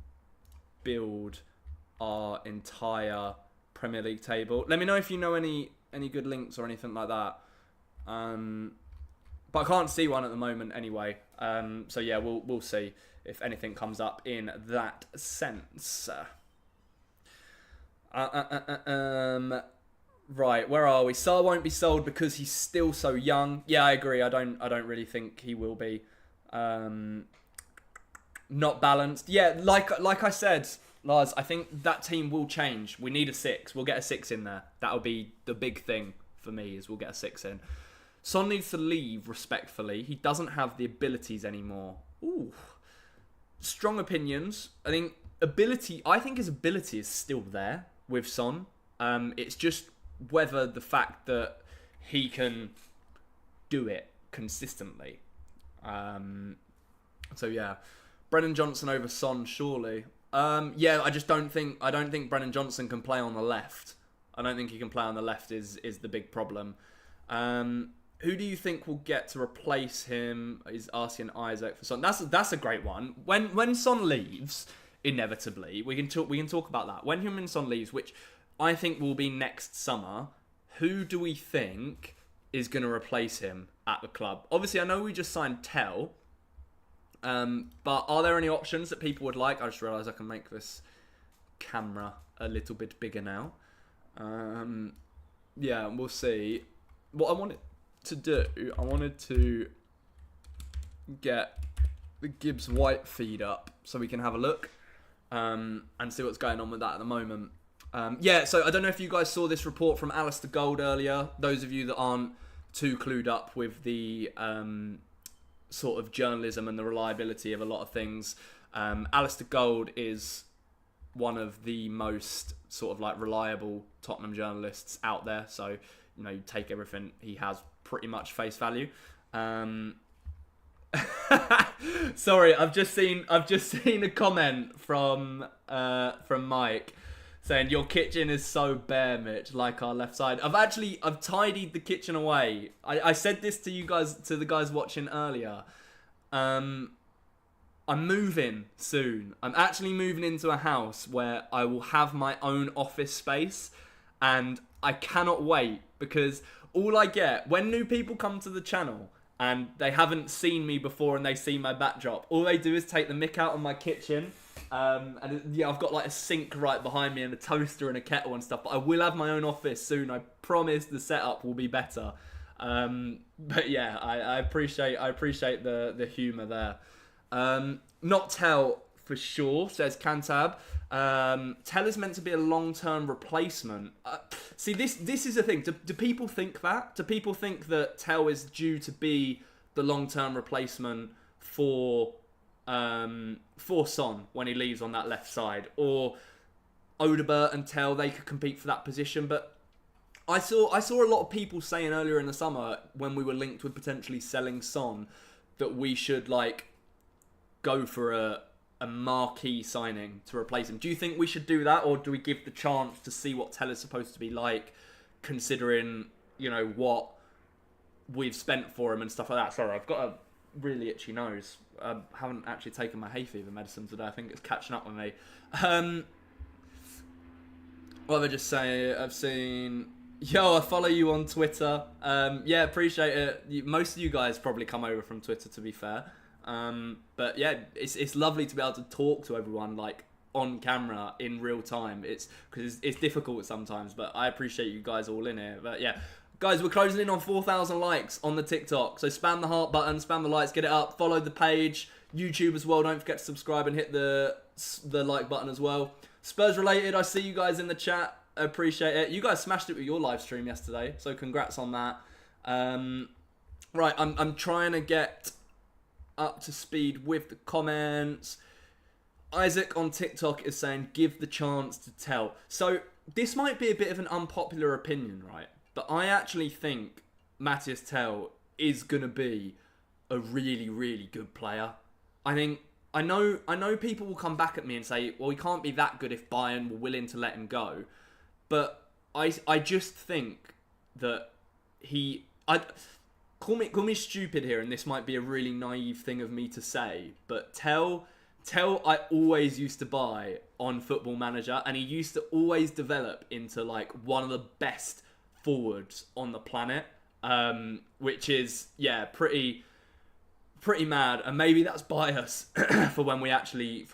build our entire Premier League table? Let me know if you know any good links or anything like that. But I can't see one at the moment anyway. So yeah, we'll see if anything comes up in that sense. Right, where are we? Sar won't be sold because he's still so young. Yeah, I agree. I don't really think he will be. Not balanced. Yeah, like I said, Lars, I think that team will change. We need a 6. We'll get a 6 in there. That'll be the big thing for me, is we'll get a 6 in. Son needs to leave, respectfully. He doesn't have the abilities anymore. Ooh. Strong opinions. I think his ability is still there with Son. It's just whether the fact that he can do it consistently. So yeah. Brennan Johnson over Son, surely. Yeah, I don't think Brennan Johnson can play on the left. I don't think he can play on the left is the big problem. Who do you think will get to replace him? Is asking Isaac for Son. That's a great one. When Son leaves, inevitably, we can talk about that. When Heung-min Son leaves, which I think will be next summer, who do we think is going to replace him at the club? Obviously, I know we just signed Tell, but are there any options that people would like? I just realised I can make this camera a little bit bigger now. Yeah, we'll see. What I wanted to do, I wanted to get the Gibbs-White feed up so we can have a look and see what's going on with that at the moment. Yeah, so I don't know if you guys saw this report from Alistair Gold earlier. Those of you that aren't too clued up with the sort of journalism and the reliability of a lot of things, Alistair Gold is one of the most sort of like reliable Tottenham journalists out there. So, you know, you take everything he has pretty much face value. Sorry, I've just seen a comment from Mike saying your kitchen is so bare, Mitch, like our left side. I've tidied the kitchen away. I said this to you guys, to the guys watching earlier. I'm moving soon. I'm actually moving into a house where I will have my own office space, and I cannot wait, because all I get when new people come to the channel and they haven't seen me before and they see my backdrop, all they do is take the mick out of my kitchen. And yeah, I've got like a sink right behind me and a toaster and a kettle and stuff, but I will have my own office soon. I promise the setup will be better. But yeah, I appreciate the humour there. Not Tell for sure, says Cantab. Tell is meant to be a long-term replacement. See, this is the thing. Do people think that? Do people think that Tell is due to be the long-term replacement for Son when he leaves on that left side? Or Odebert and Tell, they could compete for that position? But I saw a lot of people saying earlier in the summer, when we were linked with potentially selling Son, that we should like go for a marquee signing to replace him. Do you think we should do that, or do we give the chance to see what Tell is supposed to be like, considering, you know, what we've spent for him and stuff like that? Sorry, I've got a really itchy nose. Haven't actually taken my hay fever medicine today. I think it's catching up with me. What did I just say? I've seen... Yo, I follow you on Twitter. Yeah, appreciate it. Most of you guys probably come over from Twitter, to be fair. But yeah, it's lovely to be able to talk to everyone like on camera in real time. It's because it's difficult sometimes, but I appreciate you guys all in here. But yeah, guys, we're closing in on 4,000 likes on the TikTok. So spam the heart button, spam the likes, get it up. Follow the page, YouTube as well. Don't forget to subscribe and hit the like button as well. Spurs related, I see you guys in the chat. I appreciate it. You guys smashed it with your live stream yesterday, so congrats on that. Right, I'm trying to get up to speed with the comments. Isaac on TikTok is saying, give the chance to tell. So this might be a bit of an unpopular opinion, right? But I actually think Matthias Tell is going to be a really, really good player. I know people will come back at me and say, well, he can't be that good if Bayern were willing to let him go. But I just think that call me stupid here, and this might be a really naive thing of me to say, but Tell I always used to buy on Football Manager, and he used to always develop into like one of the best forwards on the planet, which is pretty mad, and maybe that's bias for when we actually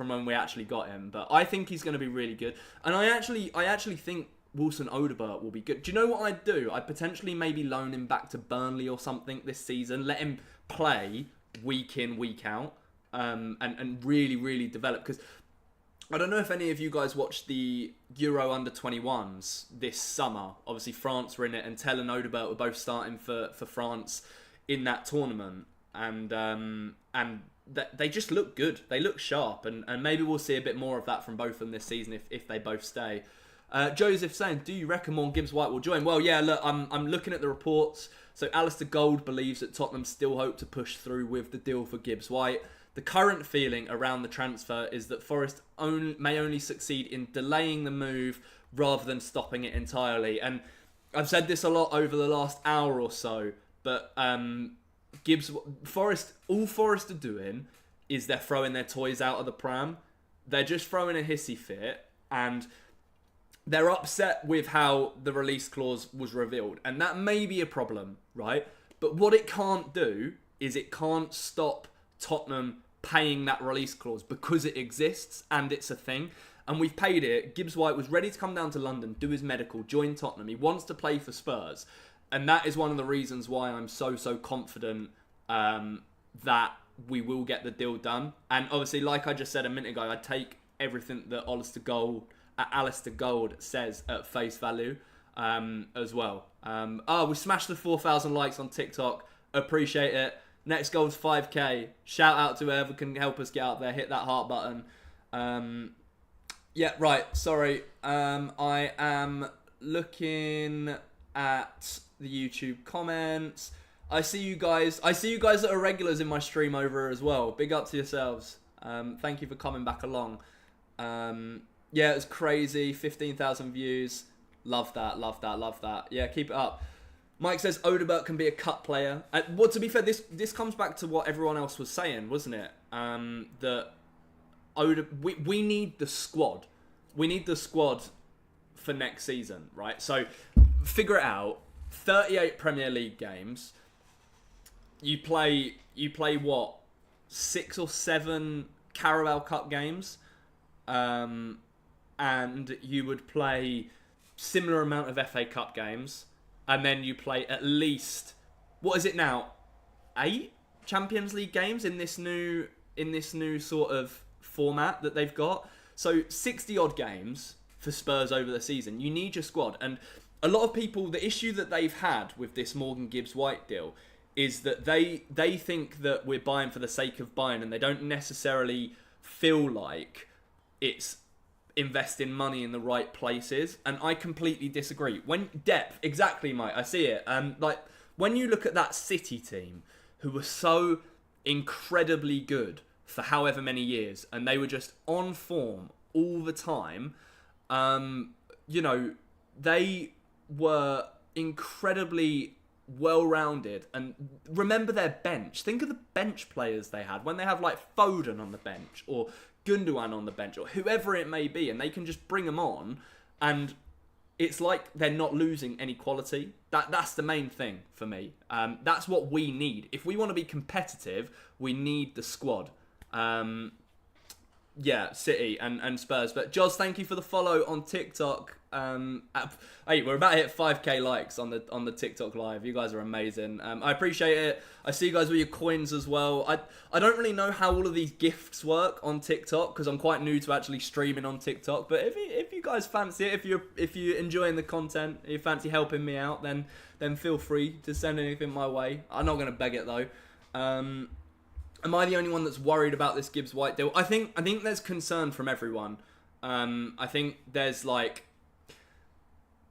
got him, but I think he's going to be really good, and I actually think Wilson Odobert will be good. Do you know what I'd do? I'd potentially maybe loan him back to Burnley or something this season, let him play week in, week out, and really, really develop. Because I don't know if any of you guys watched the Euro Under-21s this summer. Obviously, France were in it, and Tell and Odobert were both starting for France in that tournament. And they just look good. They look sharp, and maybe we'll see a bit more of that from both of them this season if they both stay. Joseph saying, do you reckon Morgan Gibbs-White will join? Well, yeah, look, I'm looking at the reports. So Alistair Gold believes that Tottenham still hope to push through with the deal for Gibbs-White. The current feeling around the transfer is that Forest may only succeed in delaying the move rather than stopping it entirely. And I've said this a lot over the last hour or so, but all Forest are doing is they're throwing their toys out of the pram. They're just throwing a hissy fit, and they're upset with how the release clause was revealed. And that may be a problem, right? But what it can't do is it can't stop Tottenham paying that release clause because it exists and it's a thing. And we've paid it. Gibbs-White was ready to come down to London, do his medical, join Tottenham. He wants to play for Spurs. And that is one of the reasons why I'm so confident that we will get the deal done. And obviously, like I just said a minute ago, I take everything that Alistair Gold says at face value as well. We smashed the 4,000 likes on TikTok. Appreciate it. Next goal's 5k. Shout out to whoever can help us get up there. Hit that heart button. Yeah, right. Sorry. I am looking at the YouTube comments. I see you guys that are regulars in my stream over as well. Big up to yourselves. Thank you for coming back along. Yeah, it was crazy. 15,000 views. Love that. Yeah, keep it up. Mike says Odobert can be a cut player. Well, to be fair, this comes back to what everyone else was saying, wasn't it? That we need the squad. We need the squad for next season, right? So figure it out. 38 Premier League games. You play what? 6 or 7 Carabao Cup games. And you would play similar amount of FA Cup games, and then you play at least, what is it now, 8 Champions League games in this new sort of format that they've got. So 60 odd games for Spurs over the season. You need your squad, and a lot of people, the issue that they've had with this Morgan Gibbs-White deal is that they think that we're buying for the sake of buying, and they don't necessarily feel like it's investing money in the right places, and I completely disagree. When depth, exactly, Mike, I see it. Like when you look at that City team, who were so incredibly good for however many years, and they were just on form all the time. You know, they were incredibly well-rounded. And remember their bench. Think of the bench players they had. When they have like Foden on the bench or Gundogan on the bench or whoever it may be, and they can just bring them on, and it's like they're not losing any quality. That's the main thing for me. That's what we need. If we want to be competitive, we need the squad. Yeah, City and Spurs. But Joz, thank you for the follow on TikTok. Hey, we're about to hit 5k likes on the TikTok live. You guys are amazing. I appreciate it. I see you guys with your coins as well. I don't really know how all of these gifts work on TikTok because I'm quite new to actually streaming on TikTok. But if you guys fancy it, if you're enjoying the content, you fancy helping me out, then feel free to send anything my way. I'm not gonna beg it though. Am I the only one that's worried about this Gibbs-White deal? I think there's concern from everyone. I think there's like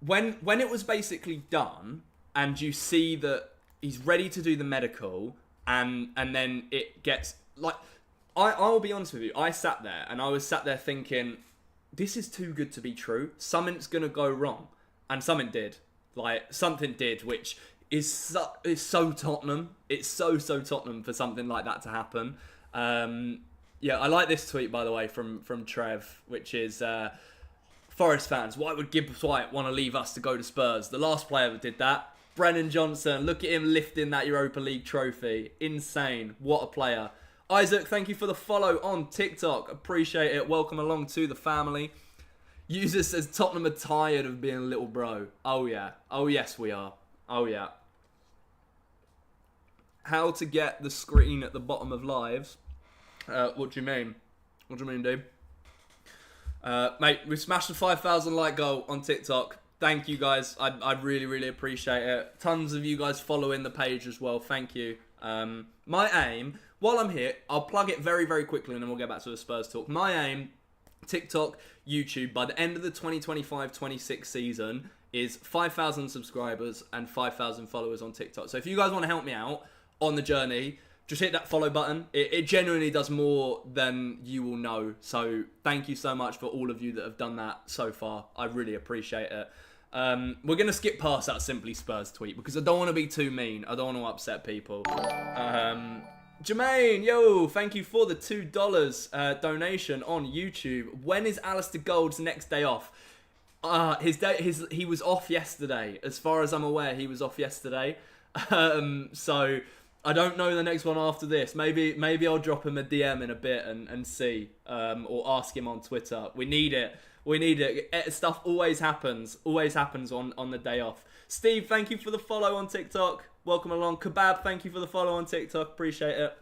when it was basically done, and you see that he's ready to do the medical, and then it gets like I'll be honest with you. I sat there thinking, this is too good to be true. Something's gonna go wrong, and something did. Something did, which is so Tottenham. It's so Tottenham for something like that to happen. Yeah, I like this tweet, by the way, from Trev, which is Forest fans, why would Gibbs-White want to leave us to go to Spurs? The last player that did that, Brennan Johnson. Look at him lifting that Europa League trophy. Insane. What a player. Isaac, thank you for the follow on TikTok. Appreciate it. Welcome along to the family. User says Tottenham are tired of being a little bro. Oh, yeah. Oh, yes, we are. Oh, yeah. How to get the screen at the bottom of lives. What do you mean? What do you mean, dude? Mate, we smashed the 5,000 like goal on TikTok. Thank you, guys. I really appreciate it. Tons of you guys following the page as well. Thank you. My aim, while I'm here, I'll plug it very quickly and then we'll get back to the Spurs talk. My aim, TikTok, YouTube, by the end of the 2025-26 season is 5,000 subscribers and 5,000 followers on TikTok. So if you guys want to help me out on the journey, just hit that follow button. It genuinely does more than you will know. So thank you so much for all of you that have done that so far. I really appreciate it. We're going to skip past that Simply Spurs tweet because I don't want to be too mean. I don't want to upset people. Jermaine, yo, thank you for the $2 donation on YouTube. When is Alistair Gold's next day off? He was off yesterday. As far as I'm aware, he was off yesterday. So I don't know the next one after this. Maybe I'll drop him a DM in a bit and see, or ask him on Twitter. We need it. Stuff always happens on the day off. Steve, thank you for the follow on TikTok. Welcome along. Kebab, thank you for the follow on TikTok. Appreciate it.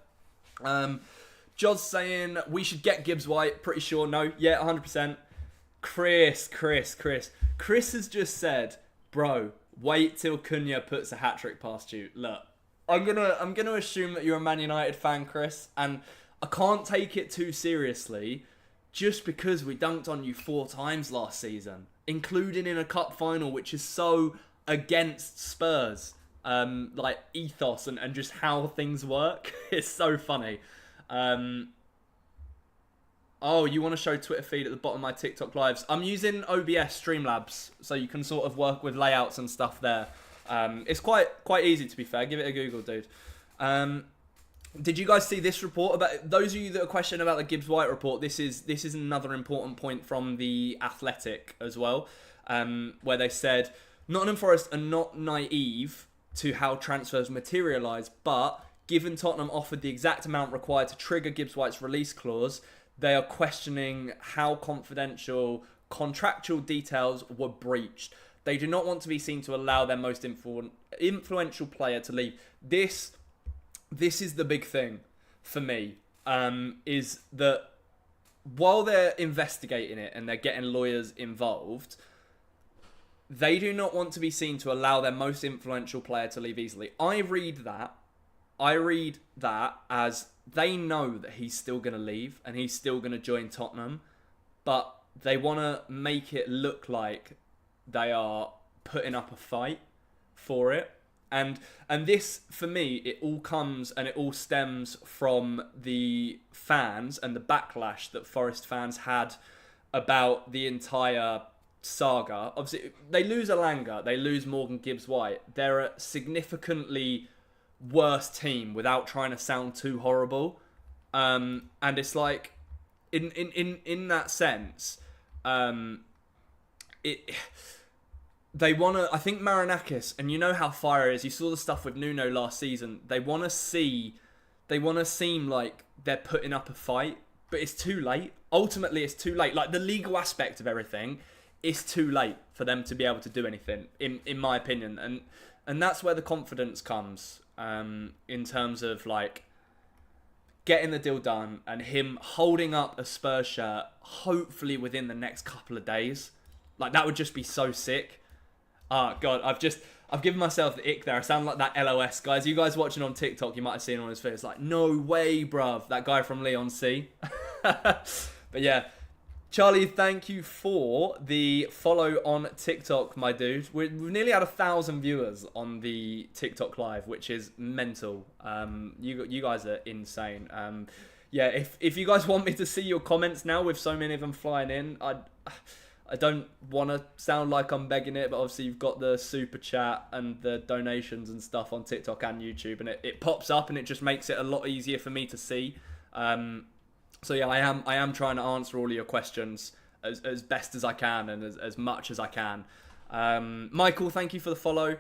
Joz saying we should get Gibbs-White. Pretty sure no. Yeah, 100%. Chris has just said, bro, wait till Cunha puts a hat-trick past you. Look, I'm gonna assume that you're a Man United fan, Chris, and I can't take it too seriously just because we dunked on you 4 times last season, including in a cup final, which is so against Spurs, like ethos and just how things work. It's so funny. Oh, you want to show Twitter feed at the bottom of my TikTok lives? I'm using OBS Streamlabs, so you can sort of work with layouts and stuff there. It's quite easy, to be fair. Give it a Google, dude. Did you guys see this report? About those of you that are questioning about the Gibbs-White report, this is another important point from the Athletic as well, where they said Nottingham Forest are not naive to how transfers materialise, but given Tottenham offered the exact amount required to trigger Gibbs-White's release clause, they are questioning how confidential contractual details were breached. They do not want to be seen to allow their most influential player to leave. This is the big thing for me, is that while they're investigating it and they're getting lawyers involved, they do not want to be seen to allow their most influential player to leave easily. I read that as they know that he's still going to leave and he's still going to join Tottenham, but they want to make it look like they are putting up a fight for it. And this, for me, it all comes and it all stems from the fans and the backlash that Forest fans had about the entire saga. Obviously, they lose Alanga, they lose Morgan Gibbs-White. They're a significantly worse team without trying to sound too horrible. And it's like, in that sense, they want to. I think Marinakis, and you know how fire is. You saw the stuff with Nuno last season. They want to seem like they're putting up a fight, but it's too late. Ultimately, it's too late. Like the legal aspect of everything, it's too late for them to be able to do anything, in my opinion. And that's where the confidence comes, in terms of like getting the deal done and him holding up a Spurs shirt, hopefully within the next couple of days. Like that would just be so sick. Oh God, I've given myself the ick there. I sound like that LOS guys. You guys watching on TikTok, you might have seen on his face like, no way, bruv. That guy from Leon C. But yeah, Charlie, thank you for the follow on TikTok, my dude. We've nearly had 1,000 viewers on the TikTok live, which is mental. You guys are insane. Yeah, if you guys want me to see your comments now with so many of them flying in, I don't want to sound like I'm begging it, but obviously you've got the super chat and the donations and stuff on TikTok and YouTube, and it pops up and it just makes it a lot easier for me to see. So yeah, I am trying to answer all of your questions as best as I can and as much as I can. Michael, thank you for the follow.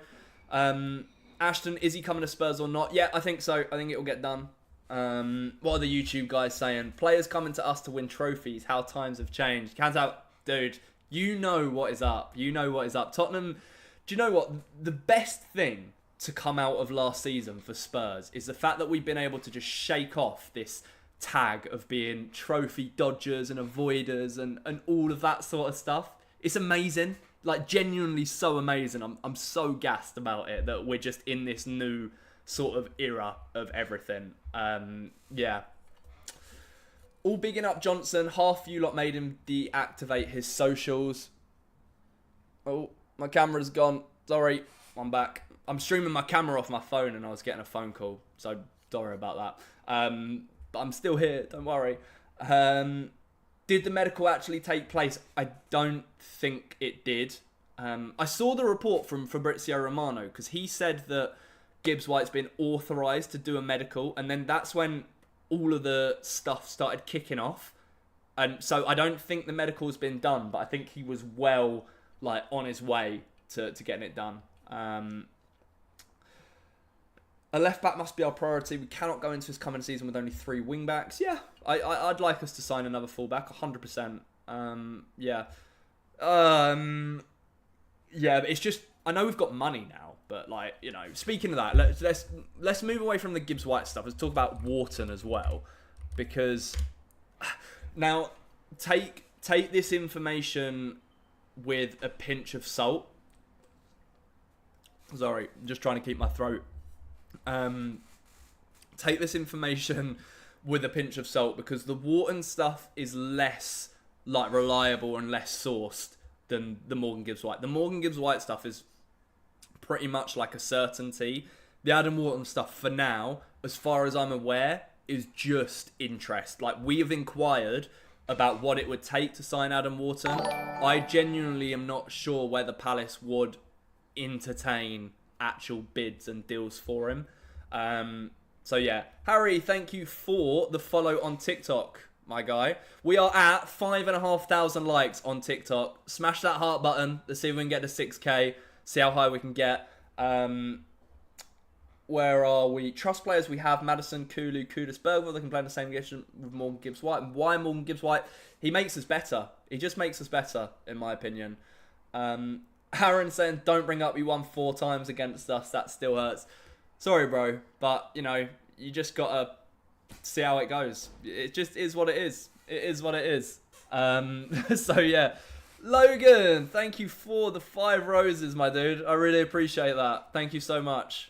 Ashton, is he coming to Spurs or not? Yeah, I think so. I think it will get done. What are the YouTube guys saying? Players coming to us to win trophies. How times have changed. Hands out, dude. You know what is up. You know what is up. Tottenham, do you know what? The best thing to come out of last season for Spurs is the fact that we've been able to just shake off this tag of being trophy dodgers and avoiders and all of that sort of stuff. It's amazing. Like, genuinely so amazing. I'm so gassed about it that we're just in this new sort of era of everything. Yeah. All bigging up Johnson. Half you lot made him deactivate his socials. Oh, my camera's gone. Sorry, I'm back. I'm streaming my camera off my phone and I was getting a phone call. So, sorry about that. But I'm still here, don't worry. Did the medical actually take place? I don't think it did. I saw the report from Fabrizio Romano because he said that Gibbs-White's been authorised to do a medical, and then that's when all of the stuff started kicking off. And so I don't think the medical's been done, but I think he was well on his way to getting it done. A left back must be our priority. We cannot go into this coming season with only 3 wing backs. Yeah, I'd like us to sign another fullback, 100%. Yeah. Yeah, but it's just, I know we've got money now, but speaking of that, let's move away from the Gibbs-White stuff. Let's talk about Wharton as well, because now take this information with a pinch of salt. Sorry, I'm just trying to keep my throat. Take this information with a pinch of salt, because the Wharton stuff is less reliable and less sourced than the Morgan Gibbs-White. The Morgan Gibbs-White stuff is pretty much like a certainty. The Adam Wharton stuff, for now, as far as I'm aware, is just interest. We have inquired about what it would take to sign Adam Wharton. I genuinely am not sure whether Palace would entertain actual bids and deals for him. So yeah, Harry, thank you for the follow on TikTok, my guy. We are at 5,500 likes on TikTok. Smash that heart button. Let's see if we can get to 6k. See how high we can get. Where are we? Trust players, we have Madison, Kulu, Kudus-Bergville. They can play in the same position with Morgan Gibbs-White. And why Morgan Gibbs-White? He makes us better. He just makes us better, in my opinion. Aaron saying, don't bring up you won 4 times against us. That still hurts. Sorry, bro. But, you just got to see how it goes. It just is what it is. It is what it is. So, yeah. Logan, thank you for the 5 roses, my dude. I really appreciate that. Thank you so much.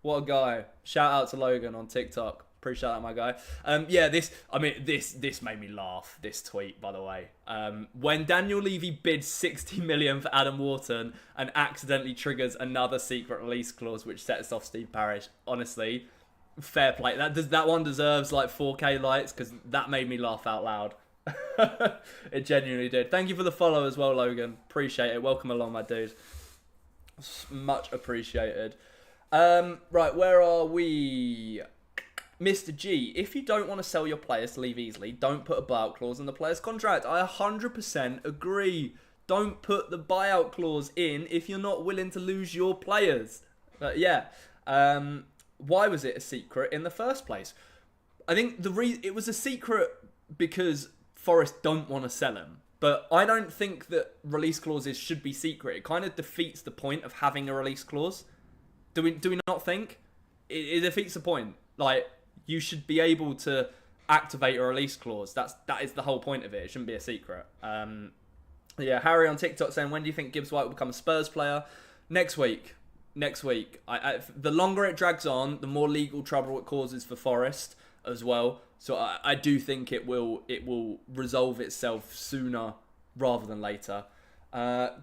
What a guy. Shout out to Logan on TikTok. Appreciate that, my guy. Yeah, this made me laugh, this tweet, by the way. When Daniel Levy bids 60 million for Adam Wharton and accidentally triggers another secret release clause which sets off Steve Parish, honestly, fair play. That one deserves 4K likes, because that made me laugh out loud. It genuinely did. Thank you for the follow as well, Logan. Appreciate it. Welcome along, my dude. Much appreciated. Right, where are we? Mr. G, if you don't want to sell your players to leave easily, don't put a buyout clause in the player's contract. I 100% agree. Don't put the buyout clause in if you're not willing to lose your players. But yeah, why was it a secret in the first place? I think it was a secret because Forest don't want to sell him. But I don't think that release clauses should be secret. It kind of defeats the point of having a release clause. Do we not think? It defeats the point. Like, you should be able to activate a release clause. That is the whole point of it. It shouldn't be a secret. Yeah, Harry on TikTok saying, when do you think Gibbs-White will become a Spurs player? Next week. The longer it drags on, the more legal trouble it causes for Forest as well. So I do think it will resolve itself sooner rather than later.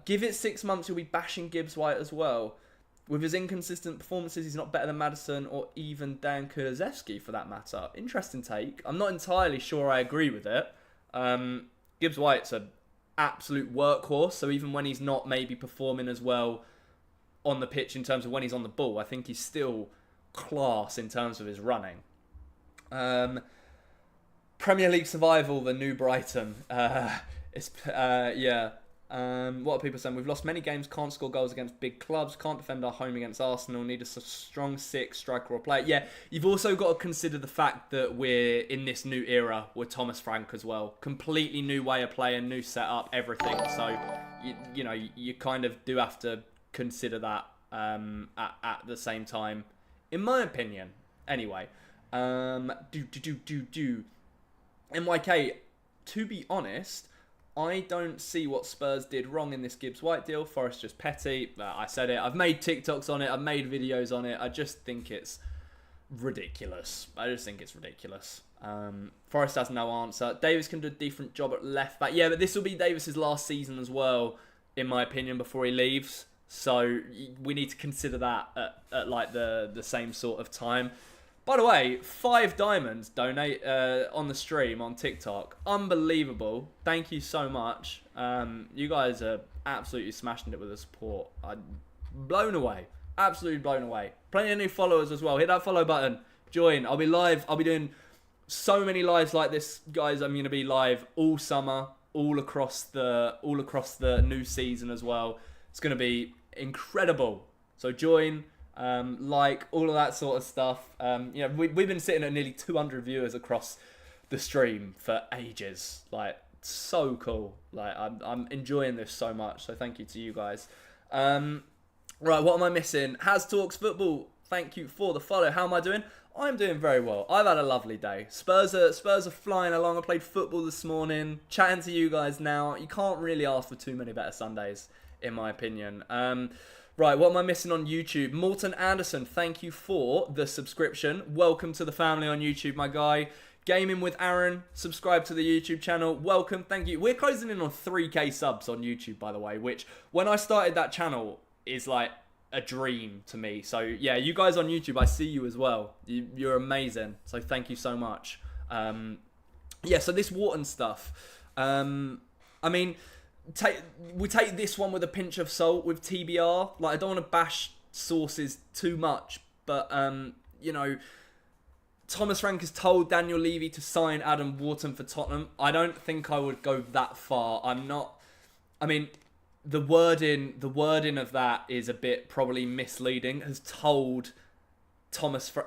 Give it 6 months, you'll be bashing Gibbs-White as well. With his inconsistent performances, he's not better than Maddison or even Dan Kulusevski for that matter. Interesting take. I'm not entirely sure I agree with it. Gibbs-White's an absolute workhorse, so even when he's not maybe performing as well on the pitch in terms of when he's on the ball, I think he's still class in terms of his running. Premier League survival, the new Brighton. Yeah. What are people saying? We've lost many games, can't score goals against big clubs, can't defend our home against Arsenal, need a strong six, striker or player. Yeah, you've also got to consider the fact that we're in this new era with Thomas Frank as well. Completely new way of playing, new setup, everything. So, you kind of do have to consider that at the same time, in my opinion. Anyway, MYK, to be honest, I don't see what Spurs did wrong in this Gibbs-White deal. Forest just petty. I said it. I've made TikToks on it. I've made videos on it. I just think it's ridiculous. Forest has no answer. Davis can do a decent job at left back. Yeah, but this will be Davis's last season as well, in my opinion, before he leaves. So we need to consider that at like the same sort of time. By the way, 5 diamonds donate on the stream on TikTok. Unbelievable. Thank you so much. You guys are absolutely smashing it with the support. I'm blown away. Absolutely blown away. Plenty of new followers as well. Hit that follow button. Join. I'll be live. I'll be doing so many lives like this, guys. I'm going to be live all summer, all across the new season as well. It's going to be incredible. So join. Like all of that sort of stuff. We've been sitting at nearly 200 viewers across the stream for ages. Like, so cool. Like, I'm enjoying this so much. So thank you to you guys. Right, what am I missing? Has Talks Football. Thank you for the follow. How am I doing? I'm doing very well. I've had a lovely day. Spurs are flying along. I played football this morning. Chatting to you guys now. You can't really ask for too many better Sundays, in my opinion. Right, what am I missing on YouTube? Morton Anderson, thank you for the subscription. Welcome to the family on YouTube, my guy. Gaming with Aaron, subscribe to the YouTube channel. Welcome, thank you. We're closing in on 3K subs on YouTube, by the way, which when I started that channel is like a dream to me. So yeah, you guys on YouTube, I see you as well. You're amazing. So thank you so much. Yeah, so this Wharton stuff. We take this one with a pinch of salt with TBR. Like, I don't want to bash sources too much, but Thomas Frank has told Daniel Levy to sign Adam Wharton for Tottenham. I don't think I would go that far. The wording of that is a bit probably misleading. Has told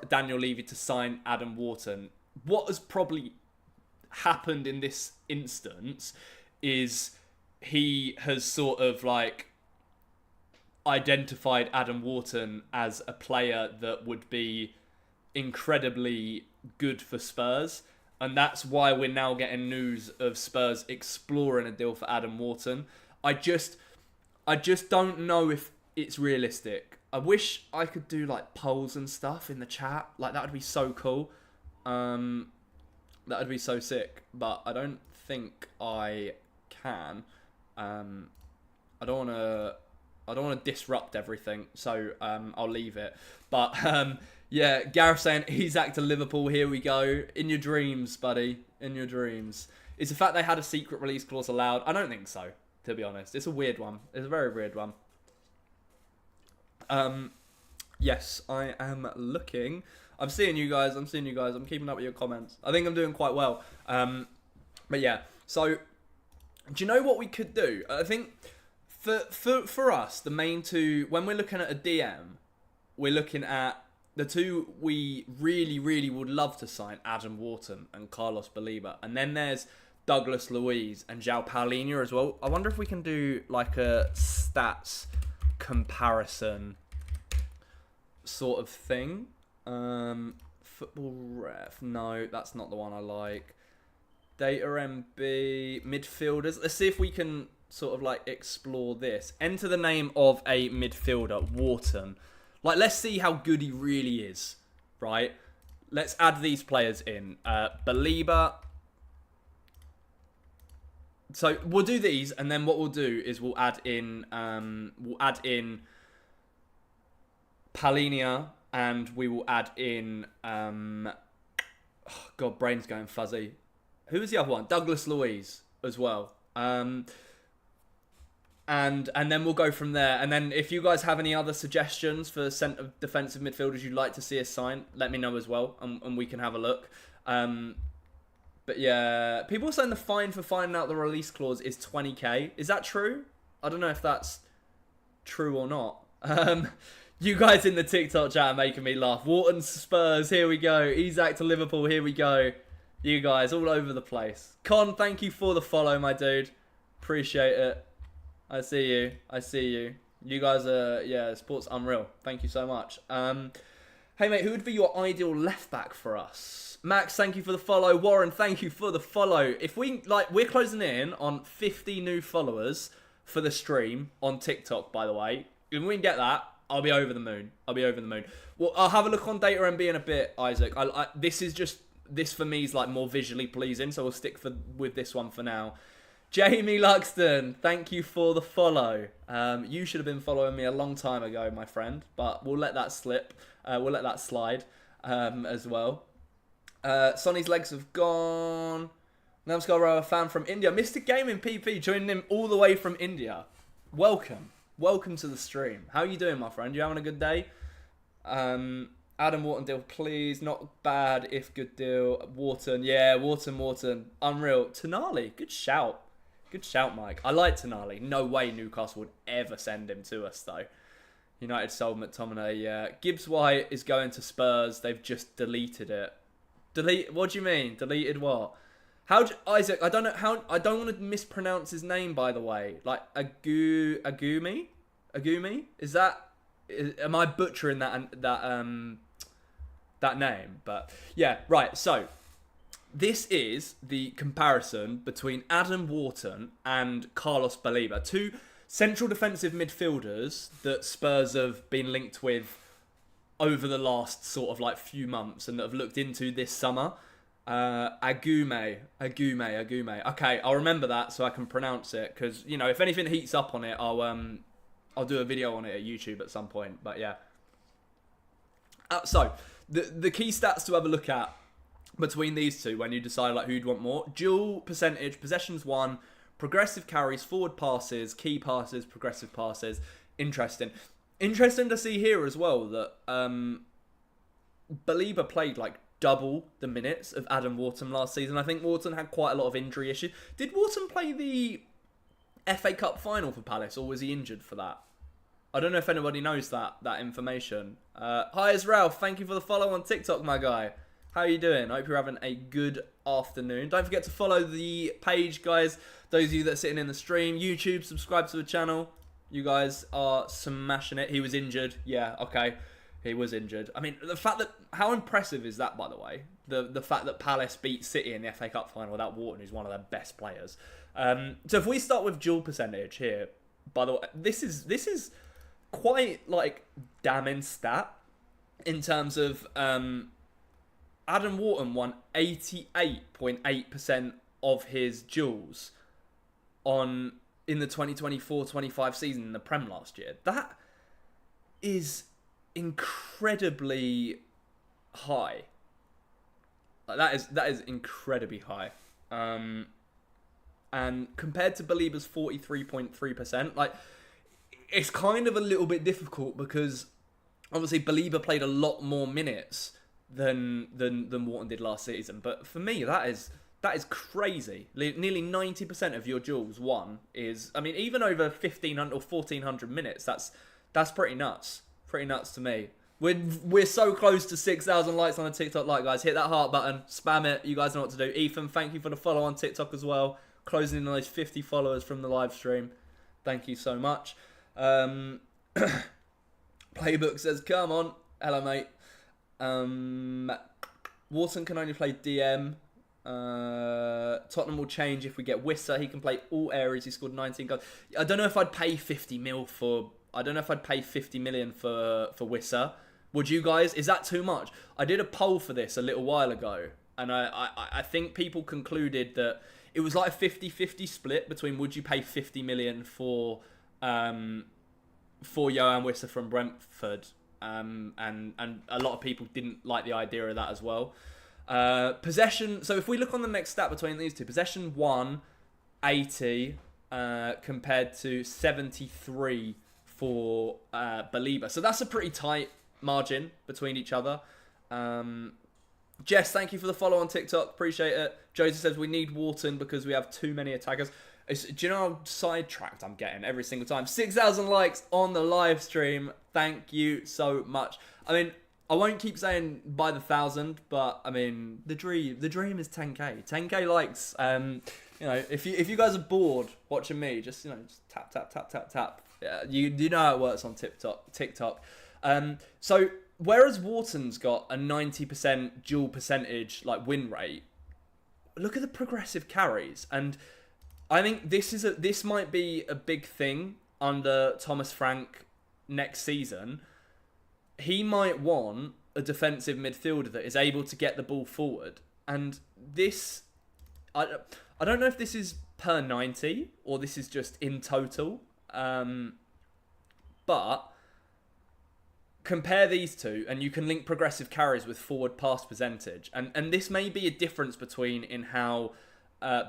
Daniel Levy to sign Adam Wharton. What has probably happened in this instance is he has sort of like identified Adam Wharton as a player that would be incredibly good for Spurs, and that's why we're now getting news of Spurs exploring a deal for Adam Wharton. I just don't know if it's realistic. I wish I could do like polls and stuff in the chat. Like, that would be so cool. That would be so sick, but I don't think I can. I don't want to disrupt everything, so I'll leave it. But yeah, Gareth saying he's acting Liverpool. Here we go. In your dreams, buddy. In your dreams. Is the fact they had a secret release clause allowed? I don't think so, to be honest. It's a weird one. It's a very weird one. Yes, I am looking. I'm seeing you guys. I'm keeping up with your comments. I think I'm doing quite well. But yeah, so do you know what we could do? I think for us, the main two, when we're looking at a DM, we're looking at the two we really, really would love to sign, Adam Wharton and Carlos Baliba. And then there's Douglas Luiz and João Paulinho as well. I wonder if we can do like a stats comparison sort of thing. Football ref. No, that's not the one I like. Data MB, midfielders. Let's see if we can sort of like explore this. Enter the name of a midfielder, Wharton. Like, let's see how good he really is, right? Let's add these players in. Baliba. So we'll do these, and then what we'll do is we'll add in Paulinho, and we will add in God, brain's going fuzzy. Who was the other one? Douglas Luiz as well. And then we'll go from there. And then if you guys have any other suggestions for centre defensive midfielders you'd like to see us sign, let me know as well, and we can have a look. But yeah, people are saying the fine for finding out the release clause is 20k. Is that true? I don't know if that's true or not. You guys in the TikTok chat are making me laugh. Wharton Spurs, here we go. Isaac to Liverpool, here we go. You guys all over the place. Con, thank you for the follow, my dude. Appreciate it. I see you. You guys are, yeah, sports unreal. Thank you so much. Hey, mate, who would be your ideal left back for us? Max, thank you for the follow. Warren, thank you for the follow. If we, we're closing in on 50 new followers for the stream on TikTok, by the way. If we can get that, I'll be over the moon. Well, I'll have a look on Data MB in a bit, Isaac. This for me is like more visually pleasing, so we'll stick with this one for now. Jamie Luxton, thank you for the follow. You should have been following me a long time ago, my friend, but we'll let that slip. We'll let that slide as well. Sonny's legs have gone. Namskar, a fan from India. Mr. Gaming PP joining him all the way from India. Welcome to the stream. How are you doing, my friend? You having a good day? Adam Wharton deal, please. Not bad if good deal. Wharton, yeah, Wharton. Unreal. Tonali, good shout. Good shout, Mike. I like Tonali. No way Newcastle would ever send him to us, though. United sold McTominay, yeah. Gibbs-White is going to Spurs. They've just deleted it. What do you mean? Deleted what? Isaac, I don't know how. I don't want to mispronounce his name, by the way. Like Agumi? Am I butchering that name? But yeah, right. So this is the comparison between Adam Wharton and Carlos Baliba, two central defensive midfielders that Spurs have been linked with over the last sort of like few months and that have looked into this summer. Agume. Okay, I'll remember that so I can pronounce it, because you know, if anything heats up on it, I'll do a video on it at YouTube at some point. But yeah. So the key stats to have a look at between these two when you decide like who you'd want more: dual percentage, possessions won, progressive carries, forward passes, key passes, progressive passes. Interesting to see here as well that Baliba played like double the minutes of Adam Wharton last season. I think Wharton had quite a lot of injury issues. Did Wharton play the FA Cup final for Palace, or was he injured for that? I don't know if anybody knows that information. Hi Israel, thank you for the follow on TikTok, my guy. How are you doing? I hope you're having a good afternoon. Don't forget to follow the page, guys. Those of you that are sitting in the stream, YouTube, subscribe to the channel. You guys are smashing it. He was injured. Yeah, okay. He was injured. I mean, the fact that... How impressive is that, by the way? The fact that Palace beat City in the FA Cup final without Wharton, who's one of their best players. So if we start with dual percentage here, by the way, this is quite, like, damning stat in terms of... Adam Wharton won 88.8% of his duels in the 2024-25 season in the Prem last year. That is incredibly high. Like, that is incredibly high. and compared to Belieber's 43.3%, like, it's kind of a little bit difficult because obviously Belieber played a lot more minutes than Wharton did last season. But for me, that is crazy. Nearly 90% of your duels won is, I mean, even over 1,500 or 1,400 minutes. That's pretty nuts. Pretty nuts to me. We're so close to 6,000 likes on a TikTok like, guys. Hit that heart button, spam it. You guys know what to do. Ethan, thank you for the follow on TikTok as well. Closing in on those 50 followers from the live stream. Thank you so much. Playbook says, come on. Hello, mate. Wharton can only play DM. Tottenham will change if we get Wissa. He can play all areas. He scored 19 goals. I don't know if I'd pay 50 million for Wissa. Would you guys? Is that too much? I did a poll for this a little while ago, and I think people concluded that it was like a 50-50 split between would you pay 50 million for Johan Wissa from Brentford, and a lot of people didn't like the idea of that as well. Possession. So if we look on the next stat between these two, possession 80 compared to 73 for Belieber. So that's a pretty tight margin between each other. Jess, thank you for the follow on TikTok. Appreciate it. Joseph says we need Wharton because we have too many attackers. Do you know how sidetracked I'm getting every single time? 6,000 likes on the live stream. Thank you so much. I mean, I won't keep saying by the 1,000, but I mean the dream is 10k. 10k likes. You know, if you guys are bored watching me, just tap. Yeah, you know how it works on TikTok. So whereas Wharton's got a 90% dual percentage like win rate, look at the progressive carries, and I think this might be a big thing under Thomas Frank next season. He might want a defensive midfielder that is able to get the ball forward, and this, I don't know if this is per 90 or this is just in total, but compare these two and you can link progressive carries with forward pass percentage, and this may be a difference between in how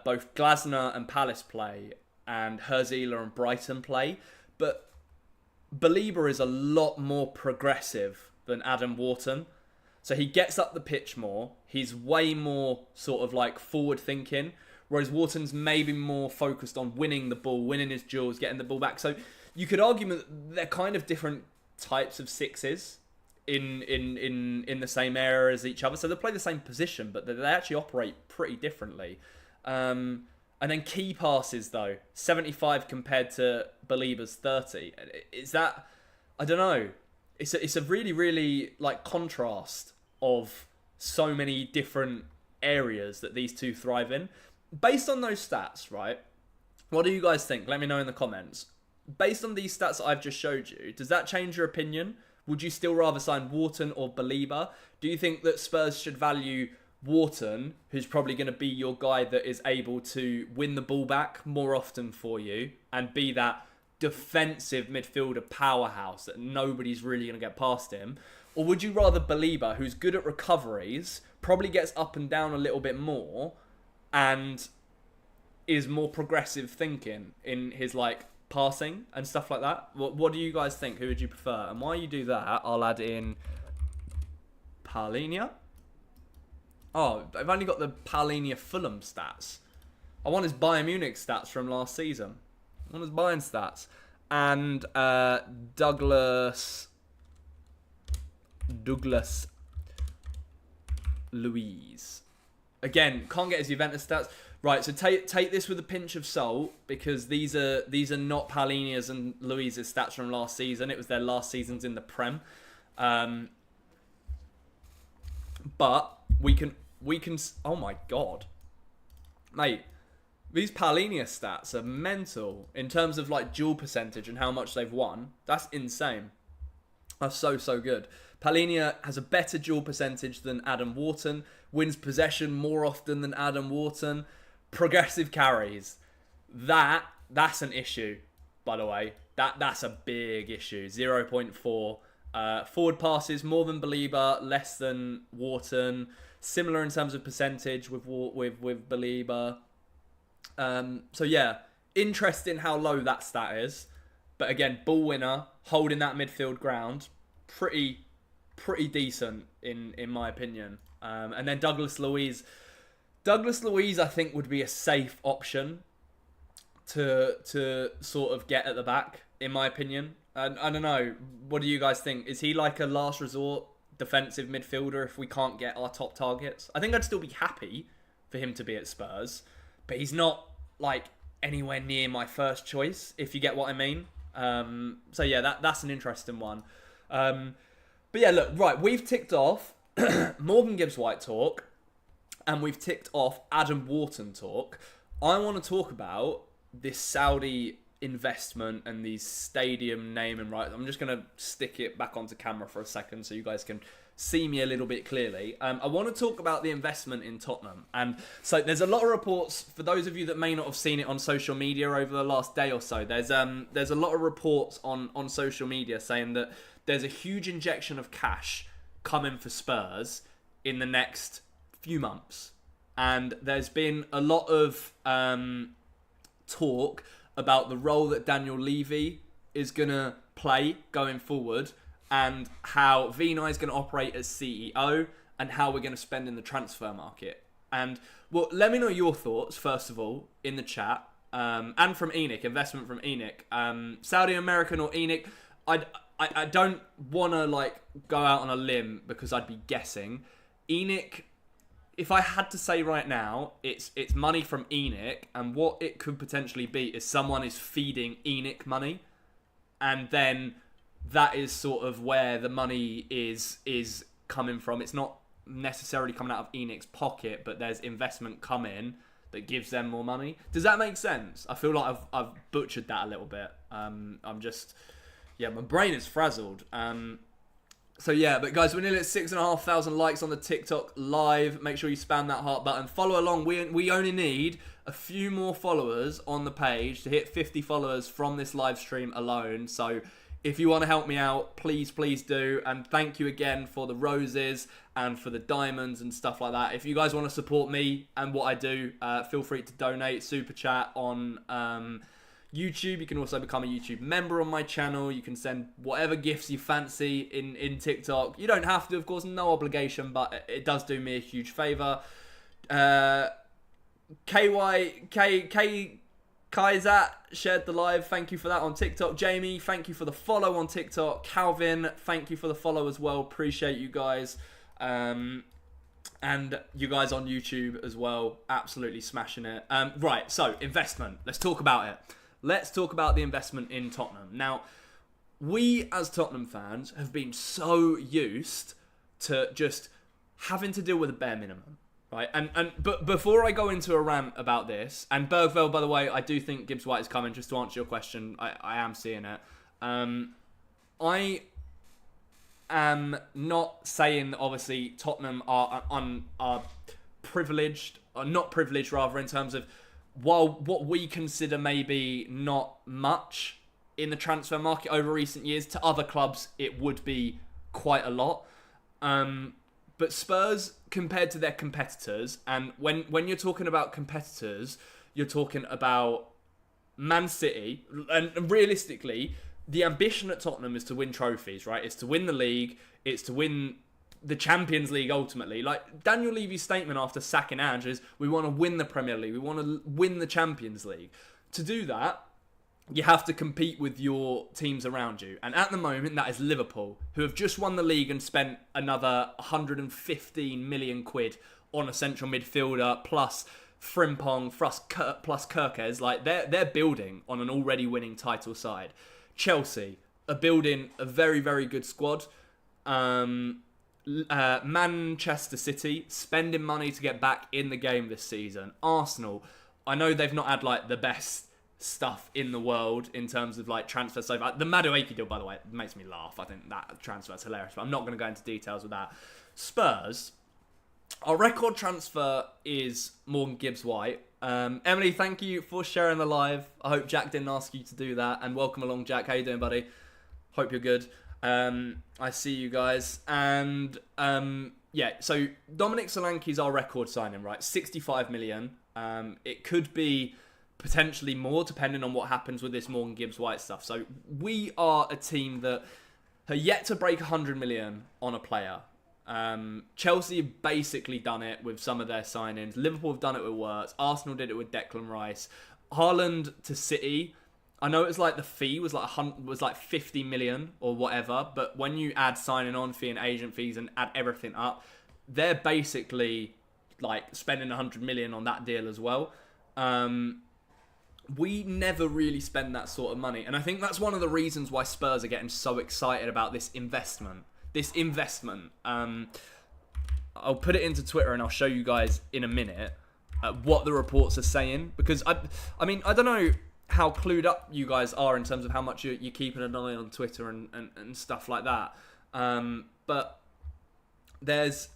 both Glasner and Palace play and Herzler and Brighton play, but Belieber is a lot more progressive than Adam Wharton. So he gets up the pitch more. He's way more sort of like forward thinking, whereas Wharton's maybe more focused on winning the ball, winning his duels, getting the ball back. So you could argue that they're kind of different types of sixes in the same area as each other. So they play the same position, but they actually operate pretty differently. And then key passes, though, 75 compared to Belieber's 30. Is that, I don't know. It's a really, really like contrast of so many different areas that these two thrive in. Based on those stats, right? What do you guys think? Let me know in the comments. Based on these stats that I've just showed you, does that change your opinion? Would you still rather sign Wharton or Belieber? Do you think that Spurs should value Wharton, who's probably going to be your guy that is able to win the ball back more often for you and be that defensive midfielder powerhouse that nobody's really going to get past him? Or would you rather Belieber, who's good at recoveries, probably gets up and down a little bit more and is more progressive thinking in his like passing and stuff like that? What do you guys think? Who would you prefer? And while you do that, I'll add in Palhinha. Oh, I've only got the Palhinha Fulham stats. I want his Bayern Munich stats from last season. I want his Bayern stats. And Douglas Luiz. Again, can't get his Juventus stats. Right, so take this with a pinch of salt, because these are not Palhinha's and Luiz's stats from last season. It was their last seasons in the Prem. But we can. Oh my god, mate! These Palhinha stats are mental in terms of like duel percentage and how much they've won. That's insane. That's so good. Palhinha has a better duel percentage than Adam Wharton. Wins possession more often than Adam Wharton. Progressive carries. That's an issue, by the way. That's a big issue. 0.4. Forward passes more than Belieber, less than Wharton. Similar in terms of percentage with Belieber. So yeah, interesting how low that stat is. But again, ball winner, holding that midfield ground, pretty decent in my opinion. And then Douglas Luiz. Douglas Luiz, I think, would be a safe option to sort of get at the back, in my opinion. And I don't know. What do you guys think? Is he like a last resort defensive midfielder if we can't get our top targets? I think I'd still be happy for him to be at Spurs, but he's not like anywhere near my first choice, if you get what I mean. So yeah, that's an interesting one. But yeah, look, right, we've ticked off Morgan Gibbs-White talk, and we've ticked off Adam Wharton talk. I want to talk about this Saudi investment and these stadium naming rights. I'm just going to stick it back onto camera for a second so you guys can see me a little bit clearly. I want to talk about the investment in Tottenham. And so there's a lot of reports, for those of you that may not have seen it on social media over the last day or so, there's a lot of reports on social media saying that there's a huge injection of cash coming for Spurs in the next few months. And there's been a lot of talk about the role that Daniel Levy is going to play going forward, and how Vinay is going to operate as CEO, and how we're going to spend in the transfer market. And, well, let me know your thoughts, first of all, in the chat. And from Enoch, investment from Enoch. Saudi American or Enoch, I don't want to, like, go out on a limb because I'd be guessing. Enoch, if I had to say right now, it's money from Enoch, and what it could potentially be is someone is feeding Enoch money, and then that is sort of where the money is coming from. It's not necessarily coming out of Enoch's pocket, but there's investment coming that gives them more money. Does that make sense? I feel like I've butchered that a little bit. My brain is frazzled. So yeah, but guys, we're nearly at 6,500 likes on the TikTok live. Make sure you spam that heart button. Follow along. We only need a few more followers on the page to hit 50 followers from this live stream alone. So if you want to help me out, please do. And thank you again for the roses and for the diamonds and stuff like that. If you guys want to support me and what I do, feel free to donate, super chat on YouTube. You can also become a YouTube member on my channel. You can send whatever gifts you fancy in TikTok. You don't have to, of course, no obligation, but it does do me a huge favour. Kaizat shared the live. Thank you for that on TikTok. Jamie, thank you for the follow on TikTok. Calvin, thank you for the follow as well. Appreciate you guys. And you guys on YouTube as well. Absolutely smashing it. Right, so investment. Let's talk about it. Let's talk about the investment in Tottenham. Now, we as Tottenham fans have been so used to just having to deal with a bare minimum, right? But before I go into a rant about this, and Bergveld, by the way, I do think Gibbs-White is coming, just to answer your question. I am seeing it. I am not saying that obviously Tottenham are privileged, or not privileged rather, in terms of, while what we consider maybe not much in the transfer market over recent years, to other clubs it would be quite a lot. But Spurs, compared to their competitors, and when you're talking about competitors, you're talking about Man City, and realistically, the ambition at Tottenham is to win trophies, right? It's to win the league, it's to win the Champions League ultimately. Like Daniel Levy's statement after sacking Ange is, we want to win the Premier League, we want to win the Champions League. To do that, you have to compete with your teams around you. And at the moment, that is Liverpool, who have just won the league and spent another 115 million quid on a central midfielder, plus Frimpong, plus Kirkes. Like, they're building on an already winning title side. Chelsea are building a very, very good squad. Manchester City spending money to get back in the game this season. Arsenal, I know they've not had like the best stuff in the world in terms of like transfer. So the Madueke deal, by the way, makes me laugh. I think that transfer's hilarious, but I'm not going to go into details with that. Spurs, our record transfer is Morgan Gibbs-White. Emily, thank you for sharing the live. I hope Jack didn't ask you to do that, and welcome along, Jack. How you doing, buddy? Hope you're good. I see you guys. And so Dominic Solanke's our record signing, right? 65 million. It could be potentially more, depending on what happens with this Morgan Gibbs-White stuff. So we are a team that are yet to break 100 million on a player. Chelsea have basically done it with some of their signings. Liverpool have done it with Wharton. Arsenal did it with Declan Rice. Haaland to City, I know it's like the fee was like 50 million or whatever, but when you add signing on fee and agent fees and add everything up, they're basically like spending 100 million on that deal as well. We never really spend that sort of money, and I think that's one of the reasons why Spurs are getting so excited about this investment. I'll put it into Twitter and I'll show you guys in a minute what the reports are saying, because I mean, I don't know how clued up you guys are in terms of how much you're keeping an eye on Twitter and stuff like that. But there's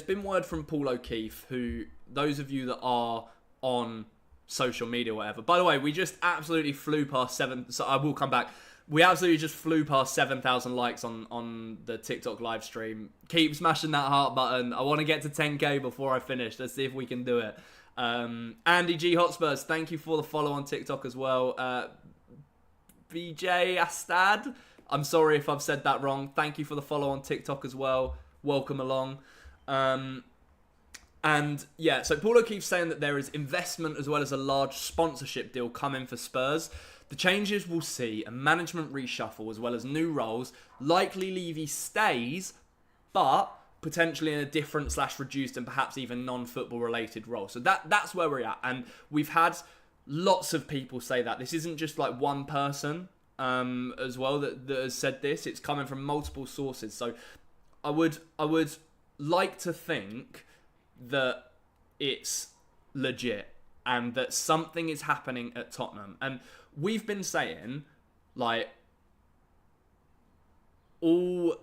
been word from Paul O'Keefe, who, those of you that are on social media or whatever, by the way, we just absolutely flew past so I will come back. We absolutely just flew past 7,000 likes on the TikTok live stream. Keep smashing that heart button. I want to get to 10k before I finish. Let's see if we can do it. Andy G Hotspurs, thank you for the follow on TikTok as well. BJ Astad, I'm sorry if I've said that wrong. Thank you for the follow on TikTok as well. Welcome along. And yeah, so Paul O'Keefe's saying that there is investment as well as a large sponsorship deal coming for Spurs. The changes will see a management reshuffle as well as new roles. Likely Levy stays, but potentially in a different / reduced and perhaps even non-football related role. So that's where we're at. And we've had lots of people say that. This isn't just like one person as well that has said this. It's coming from multiple sources. So I would like to think that it's legit and that something is happening at Tottenham. And we've been saying, like, all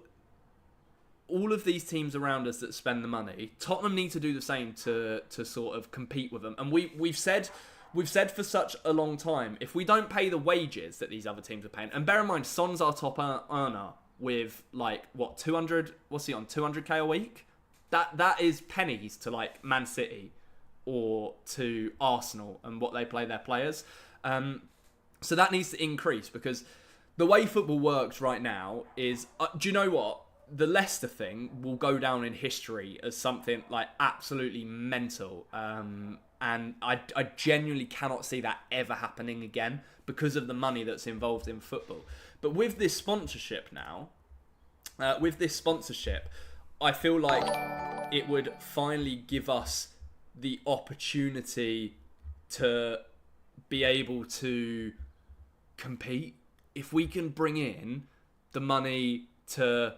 of these teams around us that spend the money, Tottenham need to do the same to sort of compete with them. And we've said for such a long time, if we don't pay the wages that these other teams are paying, and bear in mind, Son's our top earner with like what 200? What's he on? 200k a week? That is pennies to like Man City or to Arsenal and what they play their players. So that needs to increase, because the way football works right now is, do you know what? The Leicester thing will go down in history as something like absolutely mental. And I genuinely cannot see that ever happening again because of the money that's involved in football. But with this sponsorship now, I feel like it would finally give us the opportunity to be able to compete. If we can bring in the money to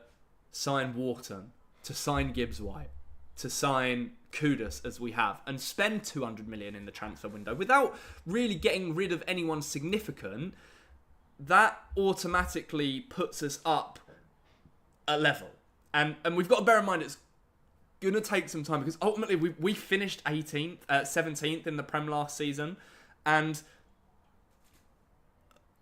sign Wharton, to sign Gibbs-White, to sign Kudus as we have, and spend 200 million in the transfer window without really getting rid of anyone significant, that automatically puts us up a level. And we've got to bear in mind it's going to take some time, because ultimately we finished 17th in the Prem last season, and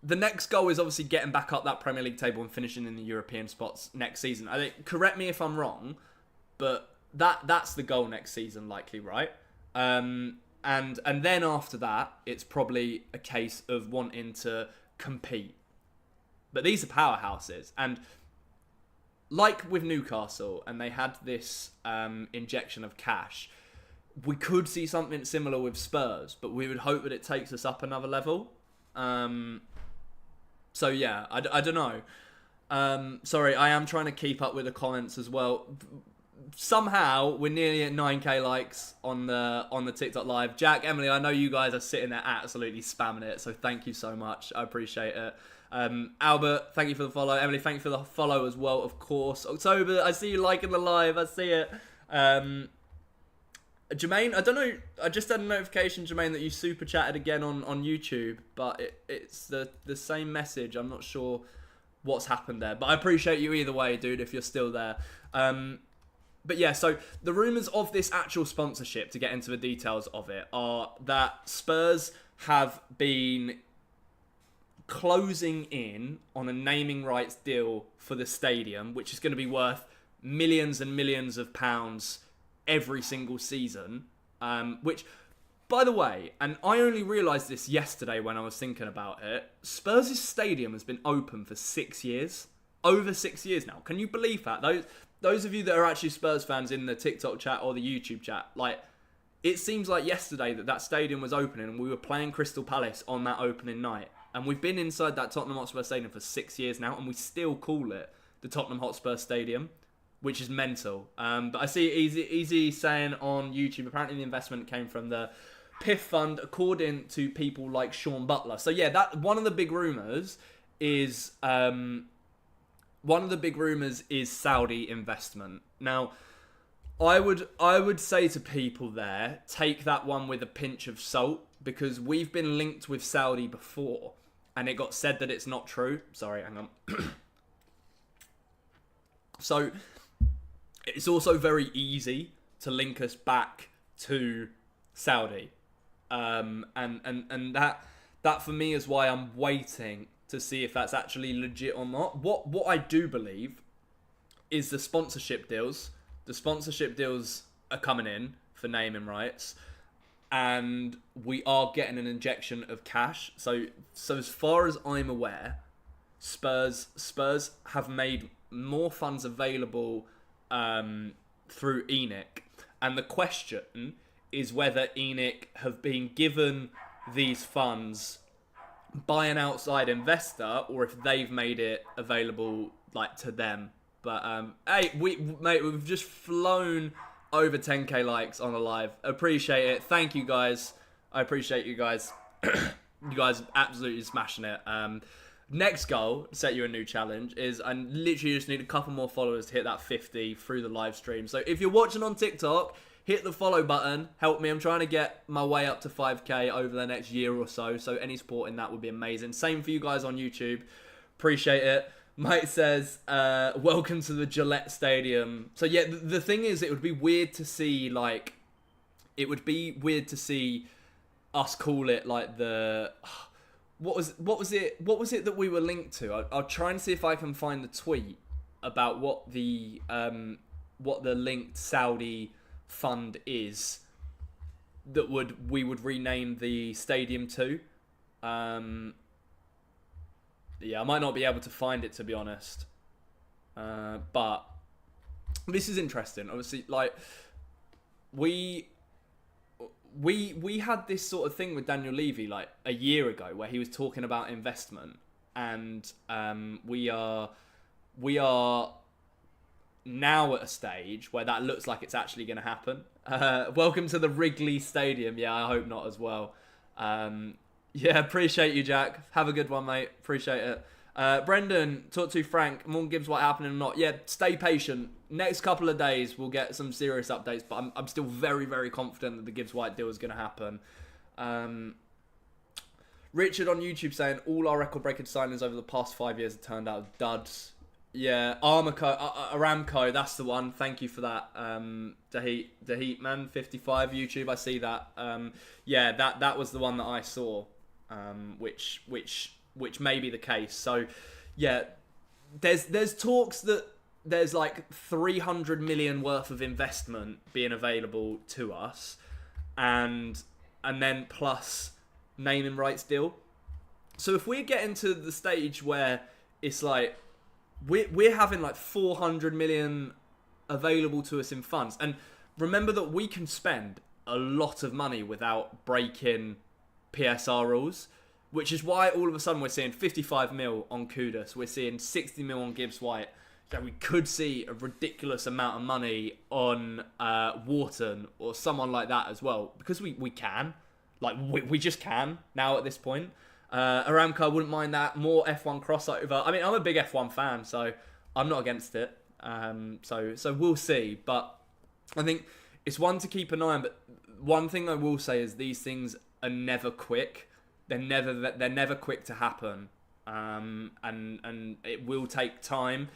the next goal is obviously getting back up that Premier League table and finishing in the European spots next season. I think, correct me if I'm wrong, but that's the goal next season, likely, right? And then after that, it's probably a case of wanting to compete. But these are powerhouses, and like with Newcastle, and they had this injection of cash, we could see something similar with Spurs, but we would hope that it takes us up another level. So yeah, I don't know. Sorry, I am trying to keep up with the comments as well. Somehow we're nearly at 9k likes on the TikTok live. Jack, Emily, I know you guys are sitting there absolutely spamming it, so thank you so much. I appreciate it. Albert, thank you for the follow. Emily, thank you for the follow as well, of course. October, I see you liking the live. I see it. Jermaine, I don't know. I just had a notification, Jermaine, that you super chatted again on YouTube, but it's the same message. I'm not sure what's happened there, but I appreciate you either way, dude, if you're still there. But yeah, so the rumours of this actual sponsorship, to get into the details of it, are that Spurs have been closing in on a naming rights deal for the stadium, which is going to be worth millions and millions of pounds every single season, which By the way, and I only realised this yesterday when I was thinking about it, Spurs' stadium has been open for 6 years. Over 6 years now. Can you believe that? Those of you that are actually Spurs fans in the TikTok chat or the YouTube chat, like, it seems like yesterday that stadium was opening and we were playing Crystal Palace on that opening night. And we've been inside that Tottenham Hotspur Stadium for 6 years now, and we still call it the Tottenham Hotspur Stadium, which is mental. But I see Easy saying on YouTube, apparently the investment came from the PIF fund, according to people like Sean Butler. So yeah, that one of the big rumours is Saudi investment. Now, I would say to people there, take that one with a pinch of salt, because we've been linked with Saudi before, and it got said that it's not true. Sorry, hang on. So, it's also very easy to link us back to Saudi. And that for me is why I'm waiting to see if that's actually legit or not. What I do believe is the sponsorship deals. The sponsorship deals are coming in for naming rights, and we are getting an injection of cash. So as far as I'm aware, Spurs have made more funds available through ENIC, and the question is whether ENIC have been given these funds by an outside investor or if they've made it available like to them. But hey, we've just flown over 10k likes on a live. Appreciate it. Thank you guys. I appreciate you guys. You guys are absolutely smashing it. Next goal, set you a new challenge, is I literally just need a couple more followers to hit that 50 through the live stream. So if you're watching on TikTok, hit the follow button. Help me. I'm trying to get my way up to 5k over the next year or so. So any support in that would be amazing. Same for you guys on YouTube. Appreciate it. Mike says, welcome to the Gillette Stadium. So yeah, the thing is, it would be weird to see, like, us call it like the, what was it that we were linked to? I'll try and see if I can find the tweet about what the linked Saudi fund is that we would rename the stadium to. Yeah, I might not be able to find it, to be honest. But this is interesting. Obviously, like, we had this sort of thing with Daniel Levy like a year ago where he was talking about investment, and we are now at a stage where that looks like it's actually going to happen. Welcome to the Wrigley Stadium. Yeah, I hope not as well. Yeah, appreciate you, Jack. Have a good one, mate. Appreciate it. Brendan, talk to Frank. Morgan Gibbs-White happening or not? Yeah, stay patient. Next couple of days, we'll get some serious updates, but I'm still very, very confident that the Gibbs-White deal is going to happen. Richard on YouTube saying, all our record-breaking signings over the past 5 years have turned out duds. Yeah, Aramco, that's the one. Thank you for that. Dahit man 55 YouTube, I see that. Yeah, that was the one that I saw, which may be the case. So, yeah, there's talks that there's like 300 million worth of investment being available to us, and then plus naming rights deal. So if we get into the stage where it's like we're having like 400 million available to us in funds, and remember that we can spend a lot of money without breaking PSR rules, which is why all of a sudden we're seeing 55 mil on Kudus, we're seeing 60 mil on Gibbs-White. So we could see a ridiculous amount of money on Wharton or someone like that as well, because we can, like we just can now at this point. Aramco, wouldn't mind that. More F1 crossover. I mean, I'm a big F1 fan, so I'm not against it. So we'll see. But I think it's one to keep an eye on. But one thing I will say is these things are never quick. They're never quick to happen. And it will take time.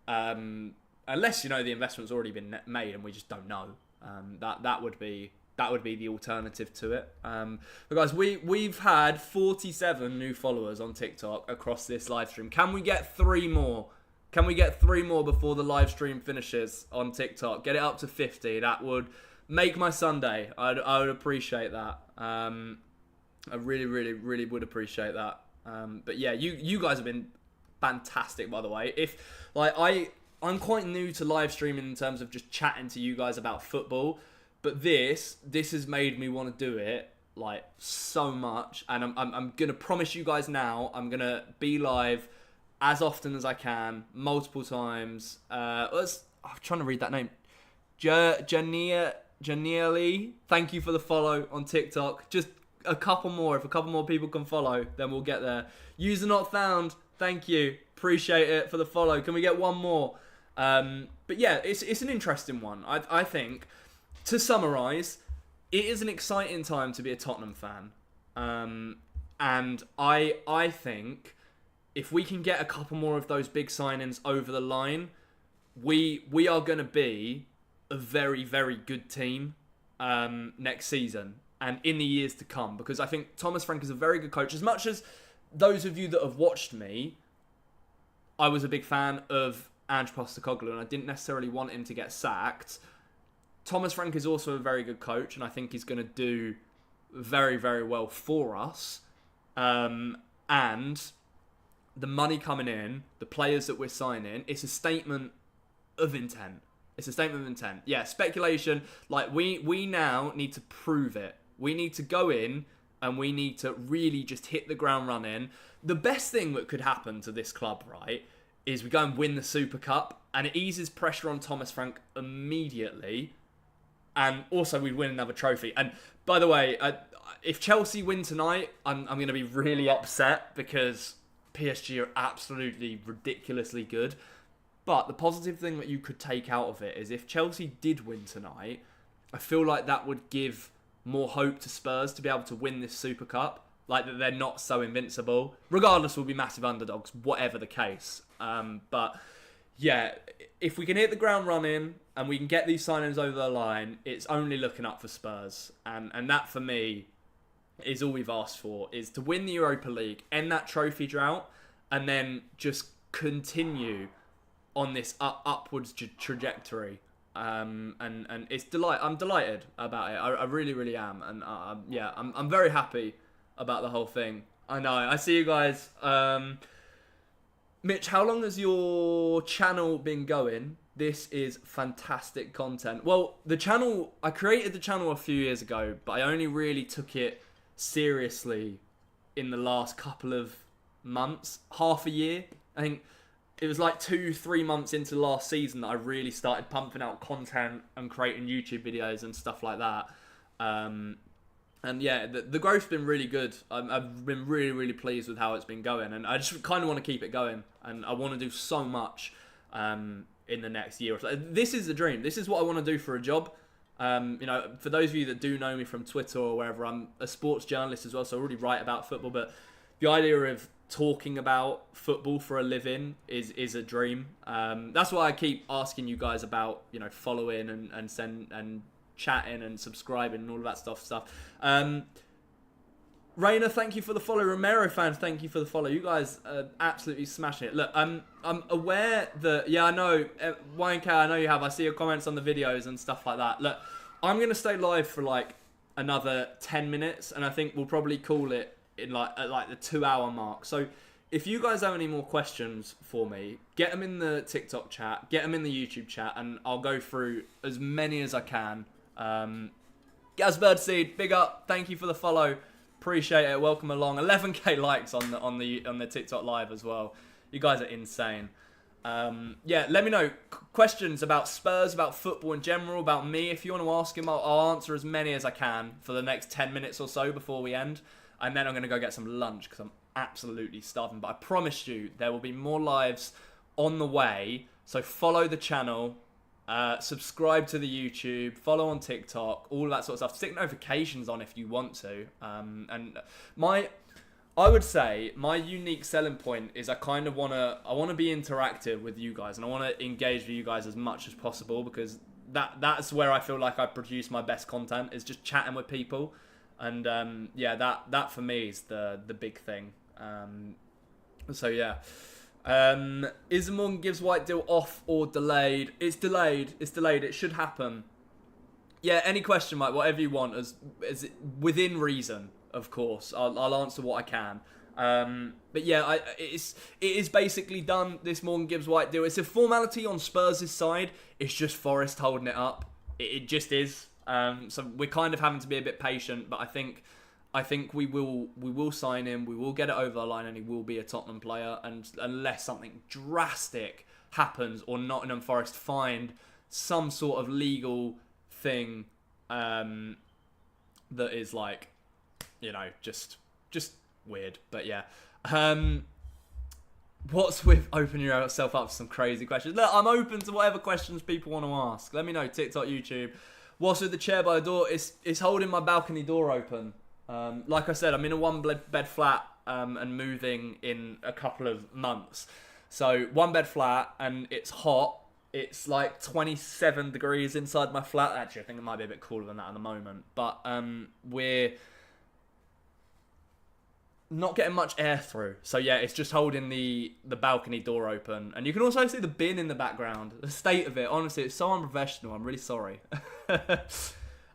Unless, you know, the investment's already been made and we just don't know. That would be the alternative to it. But guys, we've had 47 new followers on TikTok across this live stream. Can we get 3 more? Can we get 3 more before the live stream finishes on TikTok? Get it up to 50. That would make my Sunday. I would appreciate that. I really, really, really would appreciate that. But yeah, you guys have been fantastic, by the way. If like I'm quite new to live streaming in terms of just chatting to you guys about football, but this has made me want to do it like so much, and I'm gonna promise you guys now, I'm gonna be live as often as I can, multiple times. I'm trying to read that name. Janieli, thank you for the follow on TikTok. Just a couple more. If a couple more people can follow, then we'll get there. User not found. Thank you. Appreciate it for the follow. Can we get one more? But yeah, it's an interesting one. I think, to summarise, it is an exciting time to be a Tottenham fan. And I think if we can get a couple more of those big signings over the line, we are going to be a very, very good team next season and in the years to come. Because I think Thomas Frank is a very good coach. As much as those of you that have watched me, I was a big fan of Ange Postecoglou and I didn't necessarily want him to get sacked. Thomas Frank is also a very good coach and I think he's going to do very, very well for us. And the money coming in, the players that we're signing, it's a statement of intent. It's a statement of intent. Yeah, speculation. Like, we now need to prove it. We need to go in and we need to really just hit the ground running. The best thing that could happen to this club, right, is we go and win the Super Cup and it eases pressure on Thomas Frank immediately. And also we win another trophy. And by the way, if Chelsea win tonight, I'm going to be really upset because PSG are absolutely ridiculously good. But the positive thing that you could take out of it is if Chelsea did win tonight, I feel like that would give more hope to Spurs to be able to win this Super Cup. Like, that they're not so invincible. Regardless, we'll be massive underdogs, whatever the case. But yeah, if we can hit the ground running and we can get these signings over the line, it's only looking up for Spurs. And that, for me, is all we've asked for, is to win the Europa League, end that trophy drought, and then just continue on this upwards trajectory. And it's I'm delighted about it. I really, really am. And yeah, I'm very happy about the whole thing. I know. I see you guys. Mitch, how long has your channel been going? This is fantastic content. Well, I created the channel a few years ago, but I only really took it seriously in the last couple of months, half a year. I think it was like 2-3 months into last season that I really started pumping out content and creating YouTube videos and stuff like that. And yeah, the growth's been really good. I've been really, really pleased with how it's been going. And I just kind of want to keep it going. And I want to do so much in the next year or so. This is the dream. This is what I want to do for a job. You know, for those of you that do know me from Twitter or wherever, I'm a sports journalist as well, so I already write about football. But the idea of talking about football for a living is a dream. That's why I keep asking you guys about, you know, following and chatting and subscribing and all of that stuff. Rainer, thank you for the follow. Romero fans, thank you for the follow. You guys are absolutely smashing it. Look, I'm aware that, yeah, I know, YNK, I know you have. I see your comments on the videos and stuff like that. Look, I'm going to stay live for like another 10 minutes, and I think we'll probably call it in at the 2-hour mark. So if you guys have any more questions for me, get them in the TikTok chat, get them in the YouTube chat, and I'll go through as many as I can. Gaz Birdseed, big up. Thank you for the follow. Appreciate it. Welcome along. 11k likes on the TikTok live as well. You guys are insane. Yeah, let me know questions about Spurs, about football in general, about me. If you want to ask him, I'll answer as many as I can for the next 10 minutes or so before we end. And then I'm going to go get some lunch because I'm absolutely starving. But I promise you there will be more lives on the way. So follow the channel. Subscribe to the YouTube, follow on TikTok, all of that sort of stuff. Stick notifications on if you want to. And I would say my unique selling point is I want to be interactive with you guys, and I want to engage with you guys as much as possible, because that's where I feel like I produce my best content, is just chatting with people. And yeah, that for me is the big thing. So yeah. Is the Morgan Gibbs-White deal off or delayed? It's delayed. It should happen Yeah, any question, Mike, whatever you want, as within reason, of course. I'll answer what I can. But yeah, it is basically done, this Morgan Gibbs-White deal. It's a formality on Spurs' side. It's just Forest holding it up. It just is. So we're kind of having to be a bit patient, but I think we will sign him. We will get it over the line, and he will be a Tottenham player. And unless something drastic happens, or Nottingham Forest find some sort of legal thing that is like, just weird. But yeah, what's with opening yourself up for some crazy questions? Look, I'm open to whatever questions people want to ask. Let me know. TikTok, YouTube. What's with the chair by the door? It's holding my balcony door open. Like I said, I'm in a one-bed flat and moving in a couple of months. So one-bed flat, and it's hot. It's like 27 degrees inside my flat. Actually, I think it might be a bit cooler than that at the moment. But we're not getting much air through. So yeah, it's just holding the balcony door open. And you can also see the bin in the background. The state of it, honestly, it's so unprofessional. I'm really sorry.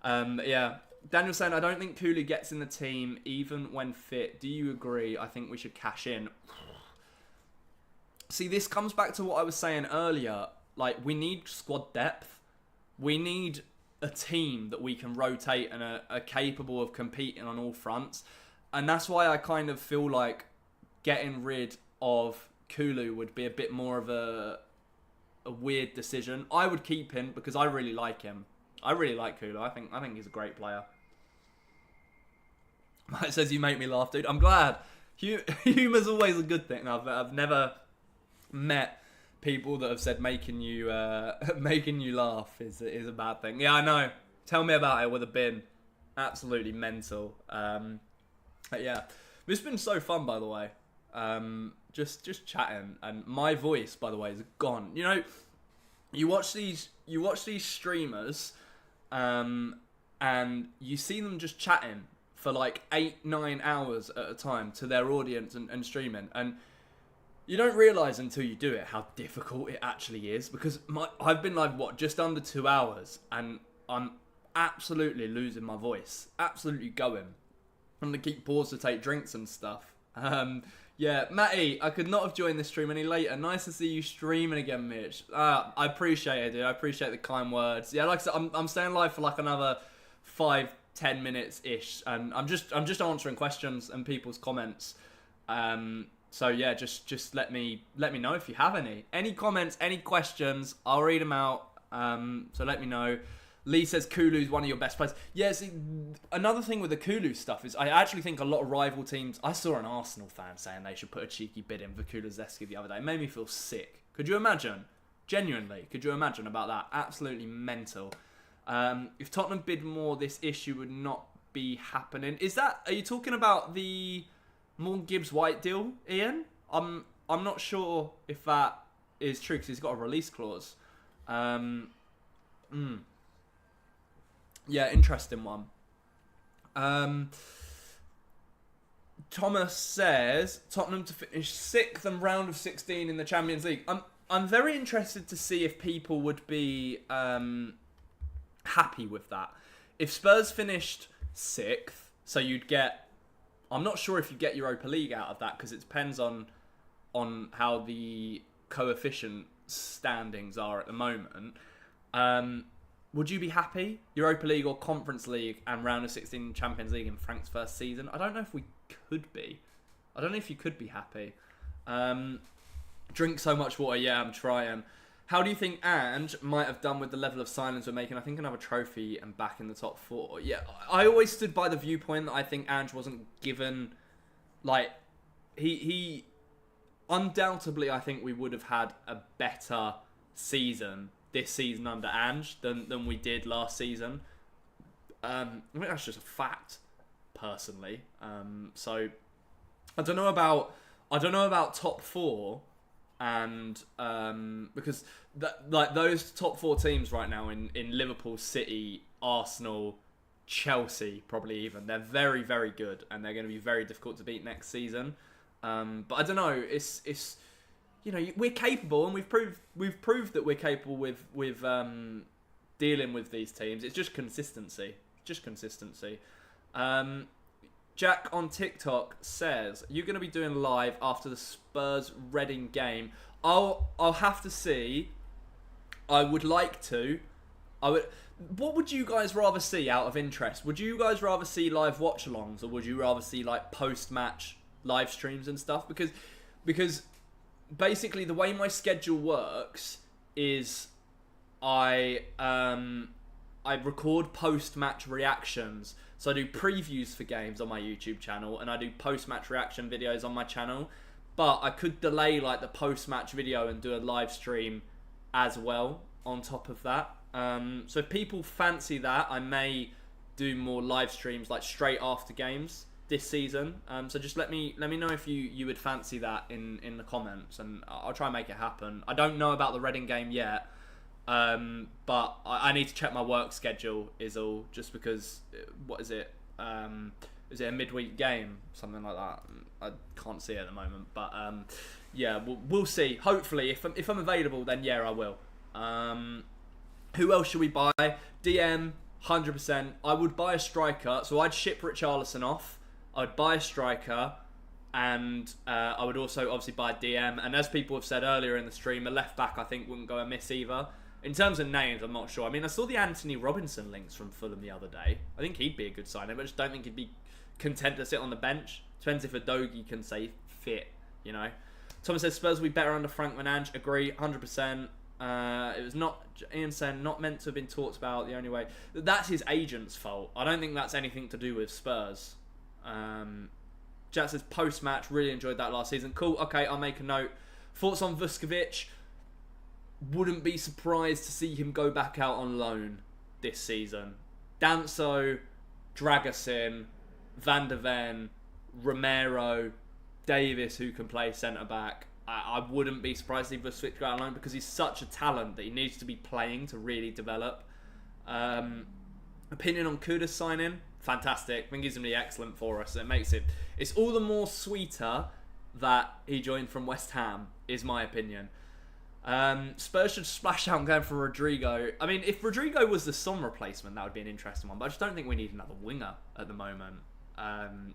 Yeah. Daniel's saying, I don't think Cooley gets in the team even when fit. Do you agree? I think we should cash in. See, this comes back to what I was saying earlier. Like, we need squad depth. We need a team that we can rotate and are capable of competing on all fronts. And that's why I kind of feel like getting rid of Kulu would be a bit more of a weird decision. I would keep him because I really like him. I really like Kulu. I think he's a great player. It says you make me laugh, dude. I'm glad. Humour's always a good thing. I've never met people that have said making you laugh is a bad thing. Yeah, I know. Tell me about it with a bin. Absolutely mental. But yeah, this has been so fun, by the way. Just chatting, and my voice, by the way, is gone. You watch these streamers, and you see them just chatting for like 8-9 hours at a time to their audience and streaming, and you don't realise until you do it how difficult it actually is, because I've been live, just under 2 hours, and I'm absolutely losing my voice. Absolutely going. I'm going to keep pause to take drinks and stuff. Yeah, Matty, I could not have joined this stream any later. Nice to see you streaming again, Mitch. I appreciate it, dude. I appreciate the kind words. Yeah, like I said, I'm staying live for like another 5-10 minutes-ish, and I'm just answering questions and people's comments. So yeah, just let me know if you have any comments, any questions. I'll read them out. So let me know. Lee says Kulu's one of your best players. Yeah, see, another thing with the Kulu stuff is I actually think a lot of rival teams. I saw an Arsenal fan saying they should put a cheeky bid in for Kulusevski the other day. It made me feel sick. Could you imagine? Genuinely, could you imagine about that? Absolutely mental. If Tottenham bid more, this issue would not be happening. Are you talking about the Morgan Gibbs-White deal, Ian? I'm not sure if that is true because he's got a release clause. Yeah, interesting one. Thomas says Tottenham to finish 6th and round of 16 in the Champions League. I'm very interested to see if people would be happy with that. If Spurs finished 6th, so you'd get. I'm not sure if you get Europa League out of that because it depends on how the coefficient standings are at the moment. Would you be happy? Europa League or Conference League and round of 16 Champions League in Frank's first season? I don't know if we could be. I don't know if you could be happy. Drink so much water. Yeah, I'm trying. How do you think Ange might have done with the level of signings we're making? I think another trophy and back in the top 4. Yeah, I always stood by the viewpoint that I think Ange wasn't given... He undoubtedly, I think we would have had a better season this season under Ange than we did last season. I think that's just a fact, personally. So I don't know about top 4, and because those top 4 teams right now in Liverpool, City, Arsenal, Chelsea, probably even, they're very, very good, and they're going to be very difficult to beat next season. But I don't know. It's we're capable, and we've proved that we're capable with dealing with these teams. It's just consistency. Jack on TikTok says, you're going to be doing live after the Spurs Reading game. I'll have to see. I would like to. What would you guys rather see out of interest? Would you guys rather see live watch-alongs, or would you rather see like post-match live streams and stuff? Because basically the way my schedule works is I record post-match reactions. So I do previews for games on my YouTube channel, and I do post-match reaction videos on my channel. But I could delay like the post-match video and do a live stream as well on top of that. So if people fancy that, I may do more live streams like straight after games this season. So just let me know if you would fancy that in the comments, and I'll try and make it happen. I don't know about the Reading game yet. But I need to check my work schedule is all, just because, what is it? Is it a midweek game? Something like that. I can't see it at the moment, but yeah, we'll see. Hopefully, if I'm available, then yeah, I will. Who else should we buy? DM, 100%. I would buy a striker, so I'd ship Richarlison off. I'd buy a striker, and I would also obviously buy a DM. And as people have said earlier in the stream, a left back I think wouldn't go amiss either. In terms of names, I'm not sure. I mean, I saw the Anthony Robinson links from Fulham the other day. I think he'd be a good signing, but I just don't think he'd be content to sit on the bench. Depends if Udogie can stay fit, you know. Thomas says Spurs will be better under Frank Menange. Agree, 100%. It was not, Ian saying, not meant to have been talked about the only way. That's his agent's fault. I don't think that's anything to do with Spurs. Jack says post-match, really enjoyed that last season. Cool, okay, I'll make a note. Thoughts on Vuskovic? Wouldn't be surprised to see him go back out on loan this season. Danso, Dragusin, Van der Ven, Romero, Davis, who can play centre-back. I wouldn't be surprised if Vuskovic go out on loan, because he's such a talent that he needs to be playing to really develop. Opinion on Kuda's signing? Fantastic. I think he's going to be excellent for us. It's all the more sweeter that he joined from West Ham, is my opinion. Spurs should splash out and go for Rodrigo. I mean, if Rodrigo was the Son replacement, that would be an interesting one. But I just don't think we need another winger at the moment.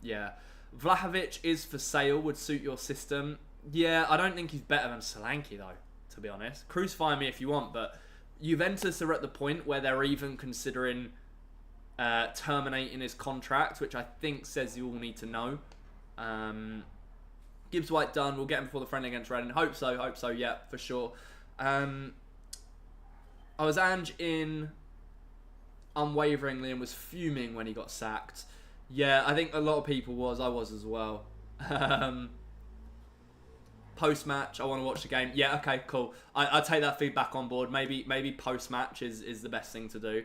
Yeah. Vlahovic is for sale, would suit your system. Yeah, I don't think he's better than Solanke, though, to be honest. Crucify me if you want, but Juventus are at the point where they're even considering terminating his contract, which I think says you all need to know. Gibbs-White done. We'll get him before the friendly against Reading. Hope so, yeah, for sure. I was Ange in unwaveringly and was fuming when he got sacked. Yeah, I think a lot of people was. I was as well. Post-match, I want to watch the game. Yeah, okay, cool. I take that feedback on board. Maybe post-match is the best thing to do.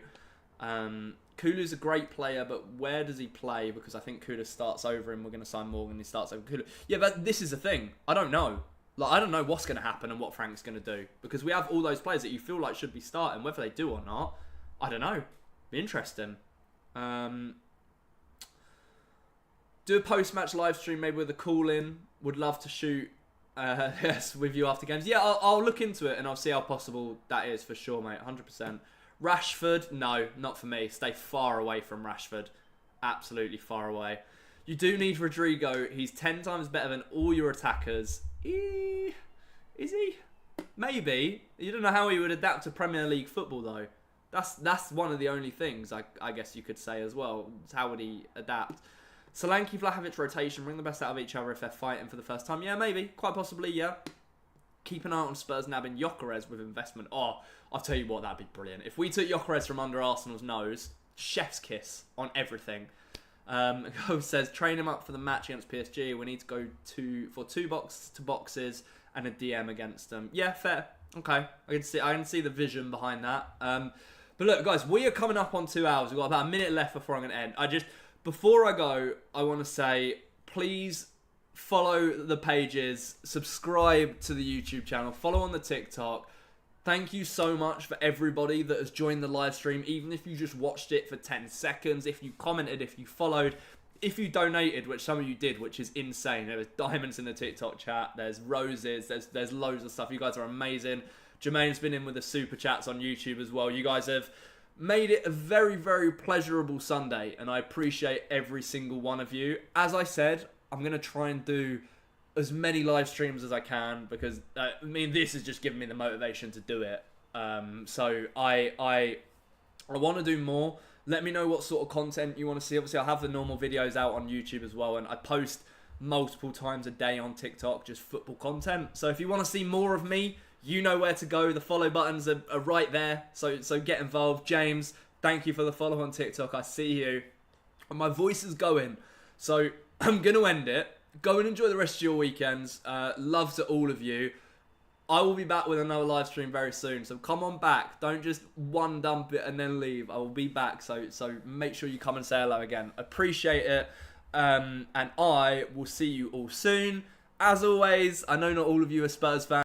Kulu's a great player, but where does he play? Because I think Kulu starts over him. We're going to sign Morgan. He starts over Kulu. Yeah, but this is the thing. I don't know. Like, I don't know what's going to happen and what Frank's going to do, because we have all those players that you feel like should be starting. Whether they do or not, I don't know. Be interesting. Do a post-match live stream, maybe with a call-in. Would love to shoot yes, with you after games. Yeah, I'll look into it and I'll see how possible that is for sure, mate. 100%. Rashford, no, not for me. Stay far away from Rashford. Absolutely far away. You do need Rodrigo. He's 10 times better than all your attackers. Is he? Maybe. You don't know how he would adapt to Premier League football, though. That's one of the only things I guess you could say as well. How would he adapt? Solanke, Vlahovic rotation. Bring the best out of each other if they're fighting for the first time. Yeah, maybe. Quite possibly, yeah. Keep an eye on Spurs nabbing Gyökeres with investment. Oh, I'll tell you what, that'd be brilliant. If we took Gyökeres from under Arsenal's nose, chef's kiss on everything. Go says, train him up for the match against PSG. We need to go for 2 box-to-boxes and a DM against them. Yeah, fair. Okay, I can see the vision behind that. But look, guys, we are coming up on 2 hours. We've got about a minute left before I'm going to end. Before I go, I want to say, please follow the pages, subscribe to the YouTube channel, follow on the TikTok. Thank you so much for everybody that has joined the live stream, even if you just watched it for 10 seconds, if you commented, if you followed, if you donated, which some of you did, which is insane. There was diamonds in the TikTok chat, there's roses, there's loads of stuff. You guys are amazing. Jermaine's been in with the super chats on YouTube as well. You guys have made it a very, very pleasurable Sunday, and I appreciate every single one of you. As I said, I'm going to try and do as many live streams as I can, because this has just given me the motivation to do it. So I want to do more. Let me know what sort of content you want to see. Obviously, I'll have the normal videos out on YouTube as well, and I post multiple times a day on TikTok, just football content. So if you want to see more of me, you know where to go. The follow buttons are right there. So get involved. James, thank you for the follow on TikTok. I see you. And my voice is going. So I'm going to end it. Go and enjoy the rest of your weekends. Love to all of you. I will be back with another live stream very soon. So come on back. Don't just one dump it and then leave. I will be back. So make sure you come and say hello again. Appreciate it. And I will see you all soon. As always, I know not all of you are Spurs fans.